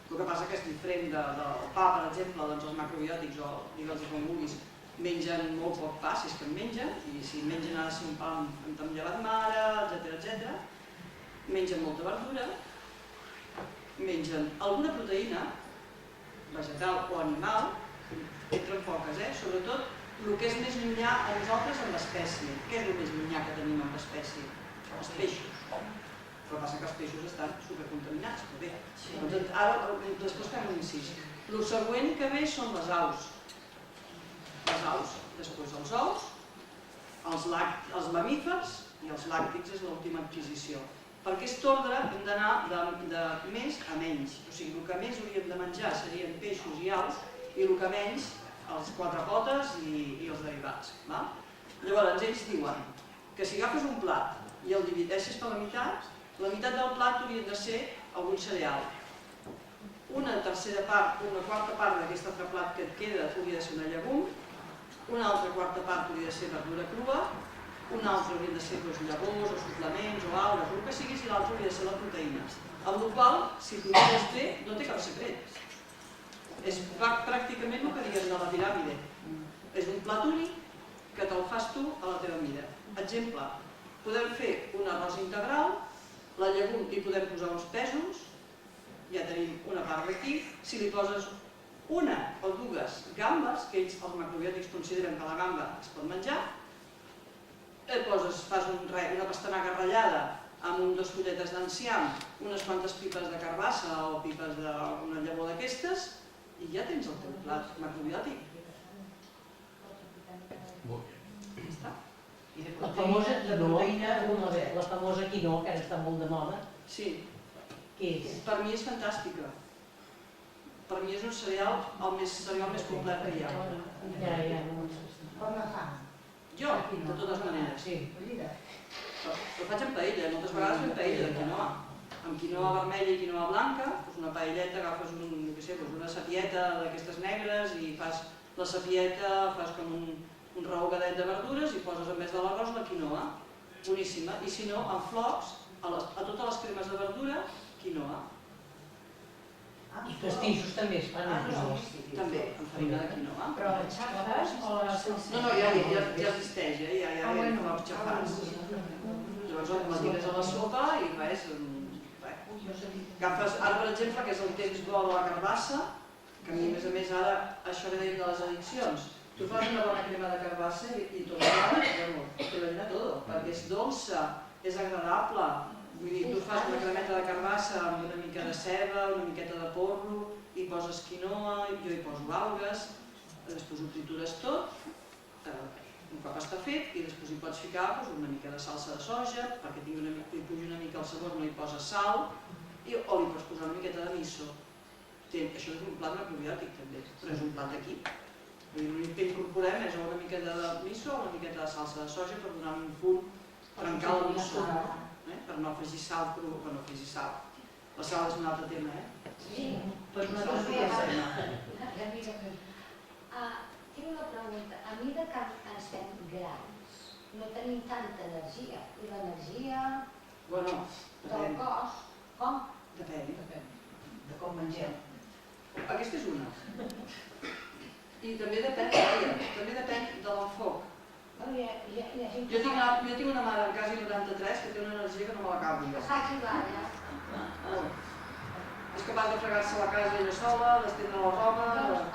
El que passa que és diferent del pa, per exemple, doncs els macrobiòtics o digue'ls com vulguis, mengen molt poc pa, si és que en mengen, i si mengen ha de ser un pa amb llevat mare, etc. Mengen molta verdura, mengen alguna proteïna, vegetal o animal, entren poques, sobretot el que és més llunyà a nosaltres amb l'espècie. Què és el més llunyà que tenim amb l'espècie? Els peixos. Però passa que els peixos estan supercontaminats, però bé. Ara, després fem un incís. El següent que ve són les aus. Les aus, després els ous, els mamífers i els làctics és l'última adquisició. Per aquest ordre hem d'anar de més a menys. O sigui, el que més hauríem de menjar serien peixos i aus i el que menys els quatre potes i els derivats. Llavors, ells diuen que si agafes un plat i el divideixes per la meitat del plat hauria de ser algun cereal. Una tercera part, una quarta part d'aquest altre plat que et queda hauria de ser una llegum, una altra quarta part hauria de ser verdura crua, una altra hauria de ser llavors o suplements o algues, el que siguis, i l'altra hauria de ser la proteïna. Amb la qual cosa, si tu mires bé, no té cap secret. És pràcticament el que diguem de la piràmide. És un plat únic que te'l fas tu a la teva mida. Exemple, podem fer un arròs integral, la llegum hi podem posar uns pèsols, ja tenim una part d'aquí, si li poses una o dues gambes, que ells, els macrobiòtics, consideren que la gamba es pot menjar, fas una pastanaga ratllada amb 2 fulletes d'enciam, unes quantes pipes de carbassa o pipes d'una llavor d'aquestes, i ja tens el teu plat macrobiòtic. La famosa quinoa, la famosa quinoa, que ara està molt de moda. Sí. Què és? Per mi és fantàstica. Per mi és un cereal el més complet que hi ha. Com la fan? Jo, de totes maneres. Però faig amb paella, moltes vegades fem paella de quinoa. Amb quinoa vermella i quinoa blanca, una paelleta, agafes una sapieta d'aquestes negres i fas la sapieta, fas com un rehogadet de verdures i poses en vez de l'arròs la quinoa. Boníssima. I si no, amb flocs, a totes les cremes de verdura quinoa. I pastissos també es fan amb quinoa. També, amb farina de quinoa. Però les xafes o les... No, ja existeix, ja hi ha els xafats. Llavors la tires a la sopa i res. Agafes, ara per exemple, que és el temps bo de la carbassa, que a mi a més ara, això que dèiem de les addiccions, tu fas una bona crema de carbassa i tot te lo llena tot, perquè és dolça, és agradable. Vull dir, tu fas una cremeta de carbassa amb una mica de ceba, una miqueta de porro, hi poses quinoa, jo hi poso algues, després ho tritures tot, un cop està fet, i després hi pots ficar una mica de salsa de soja, perquè li pugi una mica el sabor, no hi poses sal, o li pots posar una miqueta de miso. Això és un plat macrobiòtic també, però és un plat d'aquí. L'únic que incorporem és una miqueta de miso o una miqueta de salsa de soja per donar un punt, trencar el miso, per no afegir sal cru, per no afegir sal. La sal és un altre tema, Sí. Per nosaltres no és tema. Tinc una pregunta. A mesura que ens fem grans, no tenim tanta energia. I l'energia del cos, com? Depèn. De com mengem. Aquesta és una. I també depèn de l'enfoc. Jo tinc una mare en quasi 93 que té una energia que no me la cal dir. Faci balla. És capaç de fregar-se la casa ella sola, d'estendre la roba...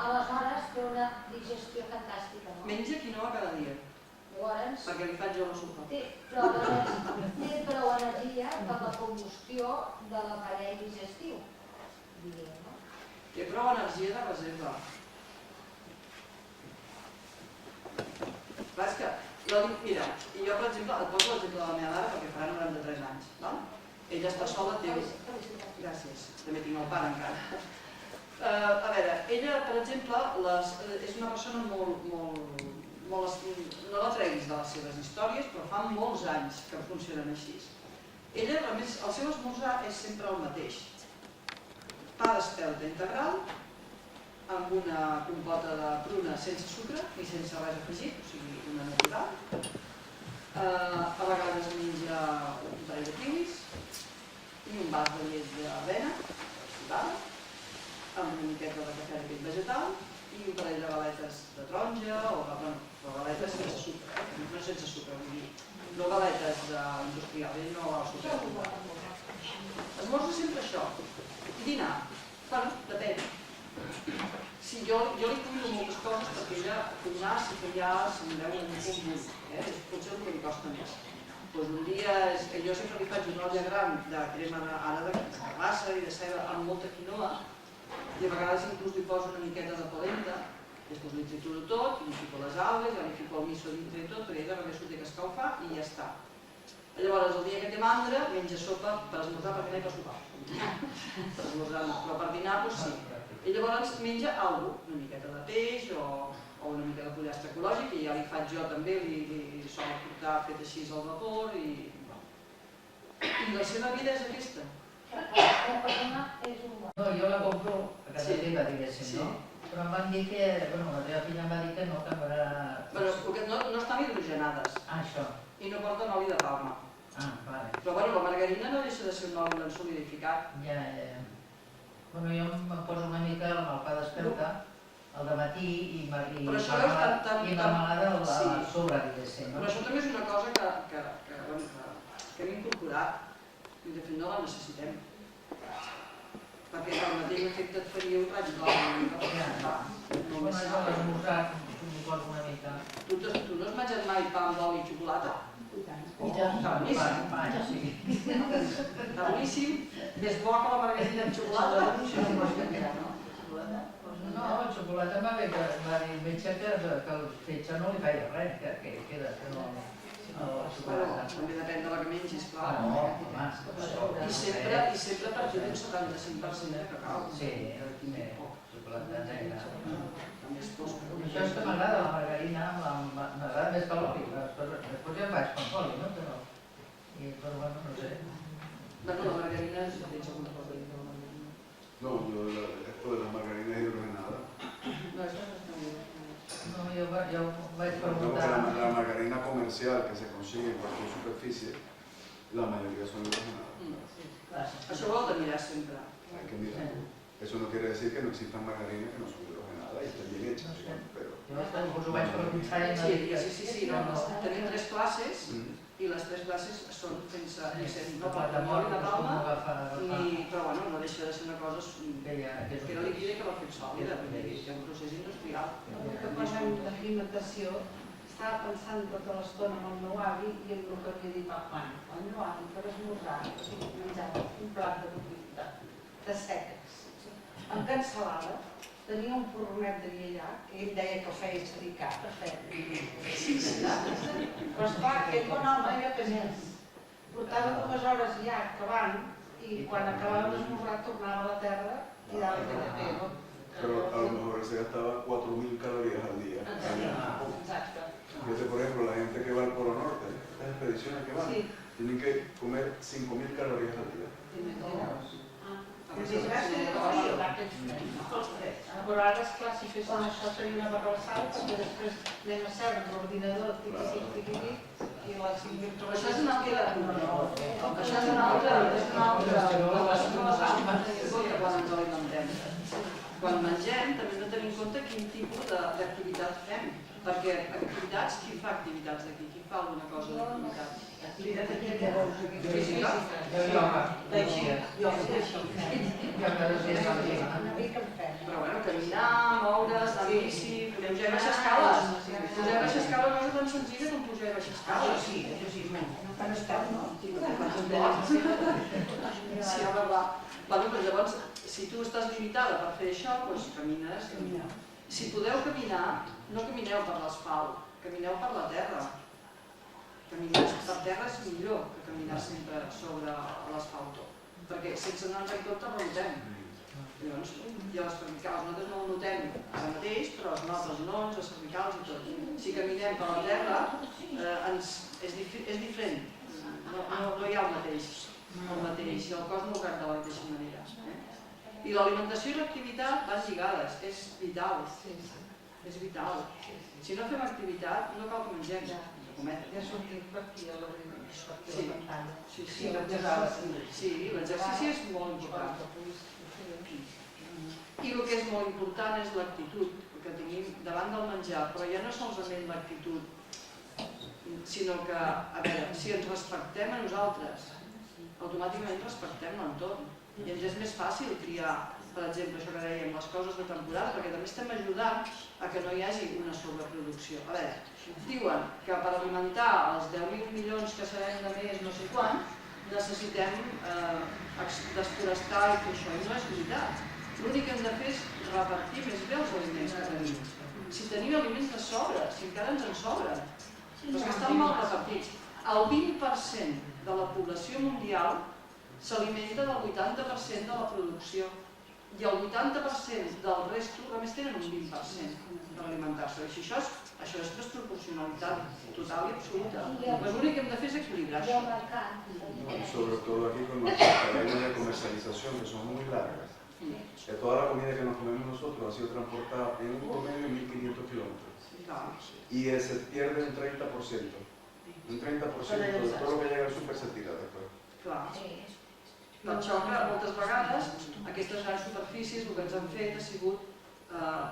Aleshores té una digestió fantàstica, no? Menja quinoa cada dia, Llavors, perquè li faig jo la sopa. té prou energia per la combustió de l'aparell digestiu, diríem, no? Té prou energia de reserva. Clar, és que, mira, jo per exemple, et poso l'exemple de la meva mare perquè farà 93 anys, val? Ella està sola, té... Gràcies, també tinc el pare encara. A veure, ella, per exemple, és una persona molt... No la treguis de les seves històries, però fa molts anys que funcionen així. Ella, a més, el seu esmorzar és sempre el mateix. Pa d'espelta integral, amb una compota de pruna sense sucre i sense res afegit, o sigui, una natural. A vegades menja un parell de kiwis i un vas de llet d'avena, amb una miqueta de cafè d'aquest vegetal i un parell de galetes de taronja o galetes sense sucre, no sense sucre, vull dir, no galetes industrials, no sucre. Esmorza sempre això. I dinar? Bueno, depèn. Sí, jo li cuido moltes coses perquè ella, cuinar, sí que ja se'm veu un punt molt, potser el que li costa més. Un dia, jo sempre li faig una olla gran de crema de carbassa i de ceba amb molta quinoa i a vegades inclús li poso una miqueta de polenta, després li trituro tot, li fico les algues, li fico el miso dintre i tot, perquè ella només s'ho té que escalfar i ja està. Llavors, el dia que té mandra, menja sopa per esmorzar perquè no hi per sopar. Per esmorzar no, però per dinar, doncs sí. I llavors menja alguna cosa, una miqueta de peix o una mica de pollastre ecològic, i ja li faig jo també, li sol portar fet així al vapor i la seva vida és aquesta. No, jo la compro a casa teva, diguéssim, no? Però em van dir que, bueno, la teva filla em va dir que no, que no estan hidrogenades. Ah, això. I no porten oli de palma. Ah, vale. Però bueno, la margarina no deixa de ser un oli solidificat. Ja. Bueno, jo em poso una mica amb el pa d'espelta al dematí i marmelada a sobre, diguéssim. Però això també és una cosa que hem incorporat i de fet no la necessitem. Perquè el mateix efecte et faria un raig d'oli. Bueno, és l'esmorzar, m'hi poso una mica. Tu no has menjat mai pa amb oli i xocolata? I tant, sí. Està boníssim. Més bo que la margarina amb xocolata. Això no pots canviar, no? No, el xocolata em va dir el metge que el fetge no li feia res, que queda, que no... També depèn de la que mengis, clar. No, home. I sempre a partir d'un 75% de cacau. Sí, xocolata negra. Això és que m'agrada la margarina, m'agrada més que l'oli. Després ja em vaig amb oli, no? Però bueno, no sé. Bueno, la margarina, si tens alguna cosa dintre de la margarina. No, esto de la margarina hidrogenada. No, això no està bé. No, jo vaig No, preguntar... la margarina comercial que se consigue en cualquier superficie, La mayoría son hidrogenadas. Això ho heu de mirar sempre. Hay que mirarlo. Eso no quiere decir que no existan margarinas que no son hidrogenadas y estén bien hechas, pero... Us ho vaig preguntar i Sí, tenim 3 classes i les 3 classes són sense no porta molt i la palma, però bueno, no deixa de ser una cosa que era líquida i que va fer sòlida, perquè és un procés industrial. Que parlem d'alimentació, estava pensant tota l'estona amb el meu avi i en el que havia dit el Juan. El meu avi per esmorzar menjava un plat de seques, amb cansalada, tenia un porronet de guiallà, que ell deia que el feia xericar, però esclar, aquell bon home ja que més. Portava 2 hores ja acabant i quan acabava d'esmorzar tornava a la terra i dava aquella pega. Pero a lo mejor se gastaba 4.000 calorías al día. Exacte. Fíjate, por ejemplo, la gente que va al Polo Norte, estas expediciones que van, tienen que comer 5.000 calorías al día. Però ara, esclar, si féssim això seria una barrabassada, perquè després anem a seure amb l'ordinador, i la 5.000 Però això és una altra... Això és una cosa quan ens alimentem. Quan mengem també hem de tenir en compte quin tipus d'activitat fem, perquè activitats, qui fa activitats d'aquí? Qui fa alguna cosa d'activitat? Activitat aquí que veus aquí. Física? Però bueno, caminar, moure's, anar amb bici, pujar i baixar escales. Pujar i baixar escales no és tan senzill com pujar i baixar escales. Sí, no fan estar, no? Sí, home, va. Bueno, però llavors, si tu estàs limitada per fer això, doncs camines. Si podeu caminar, no camineu per l'asfalt, camineu per la terra. Caminar per terra és millor que caminar sempre sobre l'asfalto, perquè sense anar-nos en compte rebotem. Llavors, i a les cervicals, nosaltres no ho notem ara mateix, però es nota els noms, les cervicals i tot. Si caminem per la terra, és diferent, no hi ha el mateix, i el cos no ho rep de la mateixa manera. I l'alimentació i l'activitat van lligades, és vital. És vital. Si no fem activitat, no cal que mengem. Ja ha sortit per aquí a la pantalla. Sí, l'exercici és molt important. I el que és molt important és l'actitud que tenim davant del menjar, però ja no solament l'actitud, sinó que, a veure, si ens respectem a nosaltres, automàticament respectem l'entorn. I ens és més fàcil triar, per exemple, això que dèiem, les coses de temporada, perquè també estem ajudant a que no hi hagi una sobreproducció. A veure, diuen que per alimentar els 10.000 milions que serem de més no sé quan, necessitem desforestar i fer això, i no és veritat. L'únic que hem de fer és repartir més bé els aliments que tenim. Si tenim aliments de sobre, si encara ens en sobren, però que estan mal repartits. El 20% de la població mundial s'alimenta del 80% de la producció i el 80% del resto només tenen un 20% per alimentar-se. Així això és desproporcionalitat total i absoluta. L'únic que hem de fer és equilibrar això. Sobre todo aquí con nuestras cadenas de comercialización que son muy largas. Que toda la comida que nos comemos nosotros ha sido transportada en un promedio de 1.500 kilómetros. Y se pierde un 30%. Un 30% de todo lo que llega al súper se tira después. Clar. Per això que moltes vegades aquestes grans superfícies el que ens han fet ha sigut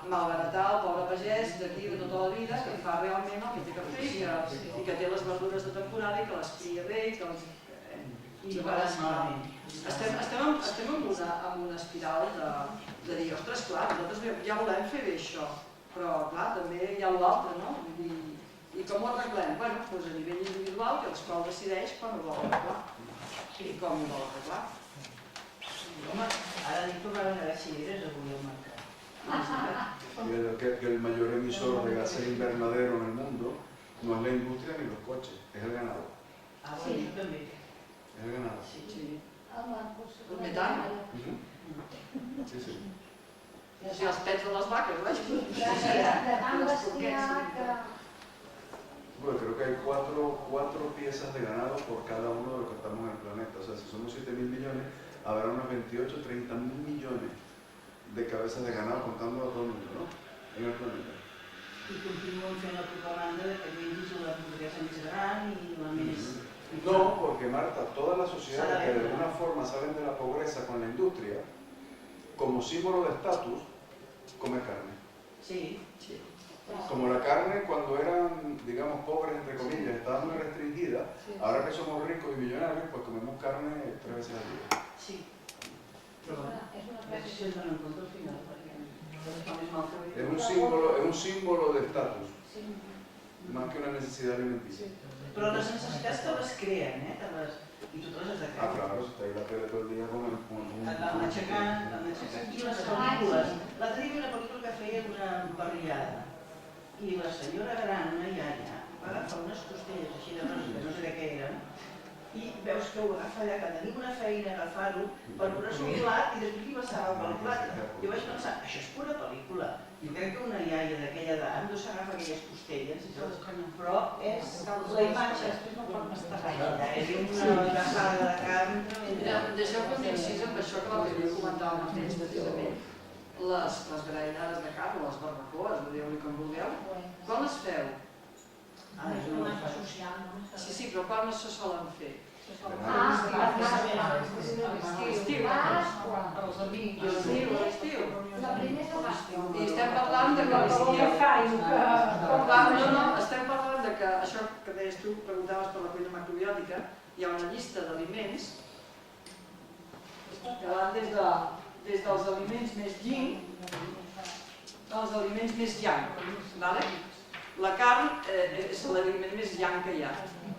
malbaratar el pobre pagès d'aquí de tota la vida, que fa realment el que té que fer i que té les verdures de temporada i que les cria bé i que les... Estem en una espiral de dir, ostres, clar, nosaltres ja volem fer bé això, però clar, també hi ha l'altre, no? I com ho arreglem? Bueno, doncs a nivell individual, que l'escola decideix quan ho vol arreglar i com ho vol arreglar. Home, ara dic que van a les cireres avui al mercat. Que el mayor emisor de gases invernadero en el mundo no es la industria ni los coches, es el ganado. Ah, bueno, yo también. Es el ganado. Sí. El metano. Sí, sí. Sí, els pets de les vaques, Bueno, creo que hay cuatro piezas de ganado por cada uno de los que estamos en el planeta. O sea, si somos 7.000 millones, habrá unos 28, 30.000 millones de cabezas de ganado contando a todo el mundo, ¿no? En el planeta. I continuen fent la propaganda que mengis la hamburguesa més gran i la més No, porque Marta, todas las sociedades que de alguna forma salen de la pobreza con la industria, como símbolo de estatus, comer carne. Sí. Como la carne cuando eran, digamos, pobres, entre comillas, estaba muy restringida, ahora que somos ricos y millonarios, pues comemos carne 3 veces al día. Sí. És una A veces se donen compte al final, perquè està més mal que Es un símbolo de estatus, más que una necesidad alimenticia. Però les necessitats te les creen, I tu te les has de creure. Claro, si está ahí la tele todo el día con un... L'aixecant, i les pel·lícules. L'altre dia una pel·lícula que feia una barriada, i la senyora gran, una iaia, va agafar unes costelles així de rosa, que no sé de què eren, i veus que ho agafa allà, que tenim una feina a agafar-ho per posar-se un plat i després li passava pel plat. Jo vaig pensar, això és pura pel·lícula. Jo crec que una iaia d'aquella edat no s'agafa aquelles costelles, però és la imatge. Després no pot mastegar. És una gasada de carn. Deixeu que m'incís amb això que l'altre dia comentàvem amb ells precisament. Les graellades de carn, les barbacoes, digueu-li com vulgueu, quan les feu? És una cosa social, no? Sí, però quan no se solen fer? L'estiu. Els amics. L'estiu. La primera l'estiu. I estem parlant de que l'estiu... No, estem parlant de que això que deies tu, preguntaves per la cuina macrobiòtica, hi ha una llista d'aliments que van des dels aliments més yin als aliments més yang. La carn és l'aliment més yang que hi ha.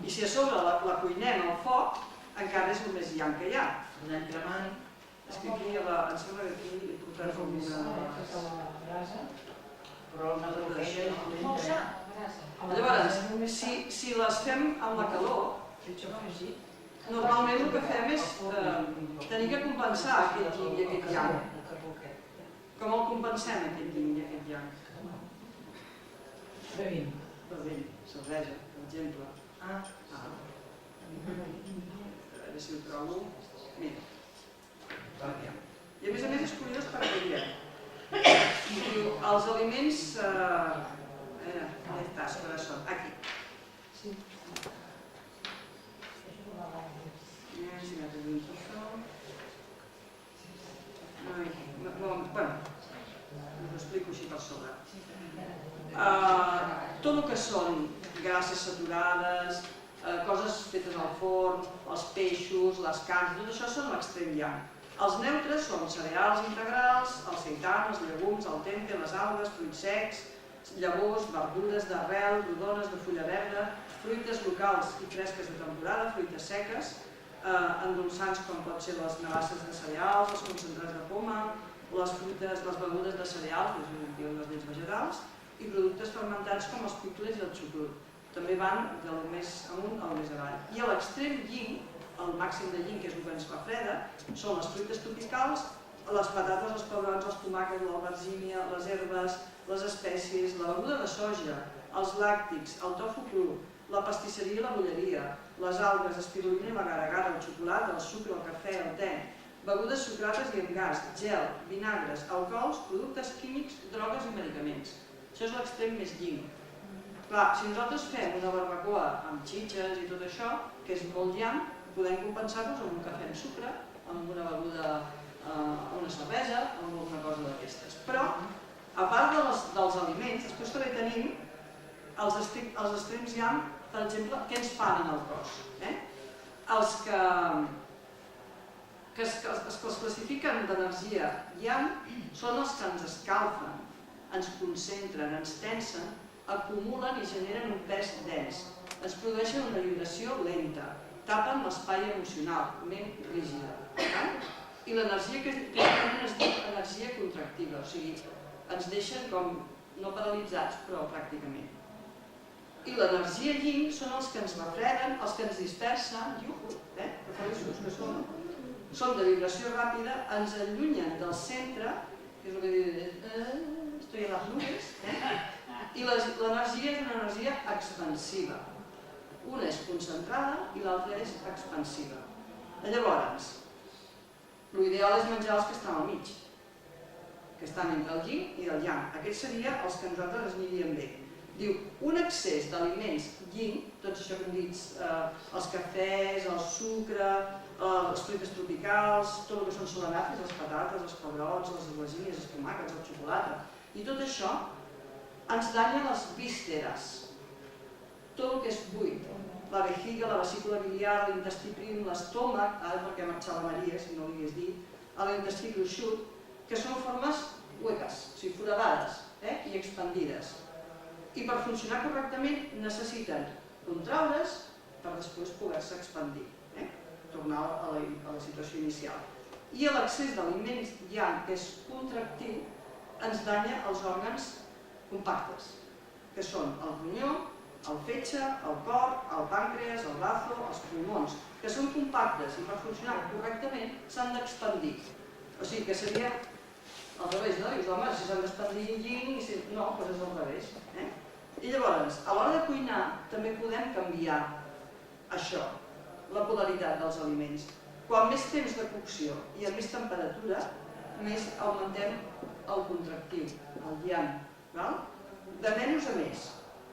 I si a sobre la cuinem al foc, encara és el més yang que hi ha. Anem cremant. És que aquí, em sembla que aquí li portaré com una... Però una broquella és dolenta. Llavors, si les fem amb la calor, normalment el que fem és tenir que compensar aquest yin i aquest yang. Com el compensem, aquest yin i aquest yang? Bevent, cervesa, per exemple. A veure si ho trobo. Mira. I a més és curiós perquè diu, els aliments... on estàs, corazón? Aquí. Si me pregunto això... Bueno, us ho explico així per sobre. Tot el que són grasses saturades, coses fetes al forn, els peixos, les carns, tot això són l'extrem yang. Els neutres són cereals integrals, el seitan, els llegums, el tempeh, les algues, fruits secs, llavors, verdures d'arrel, rodones de fulla verda, fruites locals i fresques de temporada, fruites seques, endolçants com pot ser les navasses de cereals, els concentrats de poma, les begudes de cereals, les llets vegetals, i productes fermentats com els picles i el xucrut. També van del més amunt al més avall. I a l'extrem yin, el màxim de yin, que és el que ens fa freda, són les fruites tropicals, les patates, els pebrons, els tomàquets, l'albergínia, les herbes, les espècies, la beguda de soja, els làctics, el tofu cru, la pastisseria i la bolleria, les algues, espirulina i l'agar-agar, el xocolata, el sucre, el cafè, el te, begudes sucrades i amb gas, gel, vinagres, alcohols, productes químics, drogues i medicaments. Això és l'extrem més yin. Clar, si nosaltres fem una barbacoa amb xitxes i tot això, que és molt yang, podem compensar-nos amb un cafè amb sucre, amb una beguda, una cervesa, amb alguna cosa d'aquestes. Però, a part dels aliments, després també tenim els extrems yang, per exemple, què ens fan en el cos. Els que es classifiquen d'energia yang són els que ens escalfen, ens concentren, ens tensen, acumulen i generen un pes dens, ens produeixen una vibració lenta, tapen l'espai emocional, ment rígida. I l'energia que tenen es diu energia contractiva, o sigui, ens deixen com no paralitzats, però pràcticament. I l'energia yin són els que ens refreden, els que ens dispersen, que feliços que són de vibració ràpida, ens allunyen del centre, que és el que diu, estoy a las nubes, i l'energia és una energia expansiva. Una és concentrada i l'altra és expansiva. Llavors, l'ideal és menjar els que estan al mig, que estan entre el yin i el yang. Aquests serien els que a nosaltres ens anirien bé. Diu, un excés d'aliments yin, tots això que hem dit, els cafès, el sucre, les fruites tropicals, tot el que són solanàfics, les patates, els pebrots, les aubergines, els tomàquets, la xocolata, i tot això ens danya les vísceres, tot el que és buit, la vejiga, la vesícula biliar, l'intestí prim, l'estómac, ara perquè ha marxat la Maria, si no li hagués dit, l'intestí gruixut, que són formes hueques, o sigui, foradades i expandides. I per funcionar correctament necessiten contraure's per després poder-se expandir, tornar a la situació inicial. I l'excés d'aliments yang, que és contractiu, ens danya els òrgans compactes, que són el ronyó, el fetge, el cor, el pàncreas, el brazo, els pulmons, que són compactes i per funcionar correctament s'han d'expandir. O sigui que seria al revés, no? Dius, home, si s'han d'expandir yin i si... No, doncs és al revés. I llavors, a l'hora de cuinar també podem canviar això, la polaritat dels aliments. Quan més temps de cocció i a més temperatura, més augmentem el contractiu, el yang. De menys a més.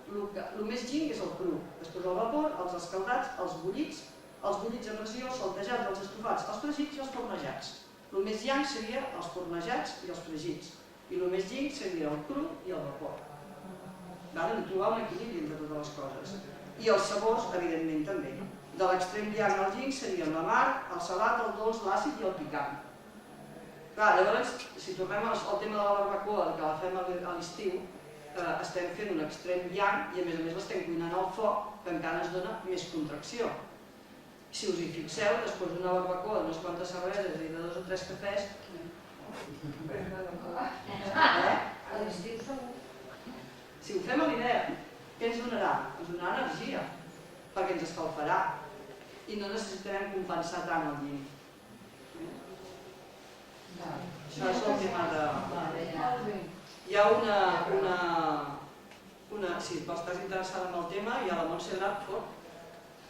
El més yin és el cru, després el vapor, els escaldats, els bullits en ració, els saltejats, els estofats, els fregits i els fornejats. El més yang seria els fornejats i els fregits, i el més yin seria el cru i el vapor. De trobar un equilibri entre totes les coses. I els sabors, evidentment, també. De l'extrem yang al yin serien l'amarg, el salat, el dolç, l'àcid i el picant. Llavors, si tornem al tema de la barbacoa, que la fem a l'estiu, estem fent un extrem yang i a més l'estem cuinant al foc, que encara ens dona més contracció. Si us hi fixeu, després d'una barbacoa d'unes quantes cerveses i de 2 o 3 cafès... A l'estiu segur. Si ho fem a l'hivern, què ens donarà? Ens donarà energia, perquè ens escalfarà i no necessitarem compensar tant el yin. Això és el tema de... Hi ha si estàs interessada en el tema, hi ha la Montse Bradford,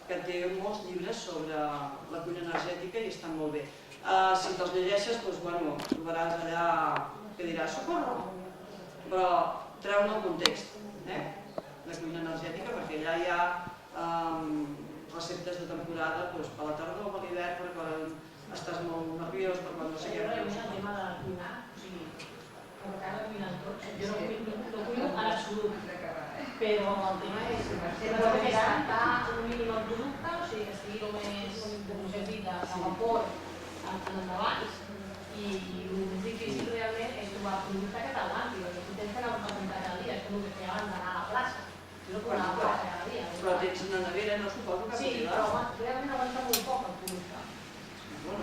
que té molts llibres sobre la cuina energètica i estan molt bé. Si te'ls llegeixes, trobaràs allà que diràs socorro, però treu-ne el context de cuina energètica, perquè allà hi ha receptes de temporada per la tardor, per l'hivern, per quan estàs molt nerviós, per quan no sé què. El tema de cuinar, o sigui, com a casa cuinen tots, jo no cuino en absolut, però el tema és tancar un mínim el producte, o sigui, que estigui el més, com us hem dit, a vapor en endavant, i el més difícil realment és trobar el producte que t'aguanti, perquè tu tens que anar a comprar cada dia, és com el que feia abans d'anar a la plaça. Jo no puc anar a la plaça cada dia. Però tens una nevera, no suposo que... Sí, però realment aguanta molt poc el producte. No,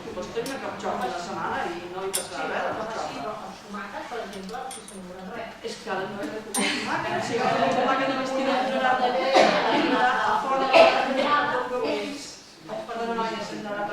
tu pots tenir una capxofa una setmana i no hi passarà res. Sí, però els tomàquets, per exemple, si no volen res. És que ara no és de comprar tomàquets, si ara el tomàquet només tira a fora de la temporada, tot el que vulguis. Perdona, noia, s'hem d'anar a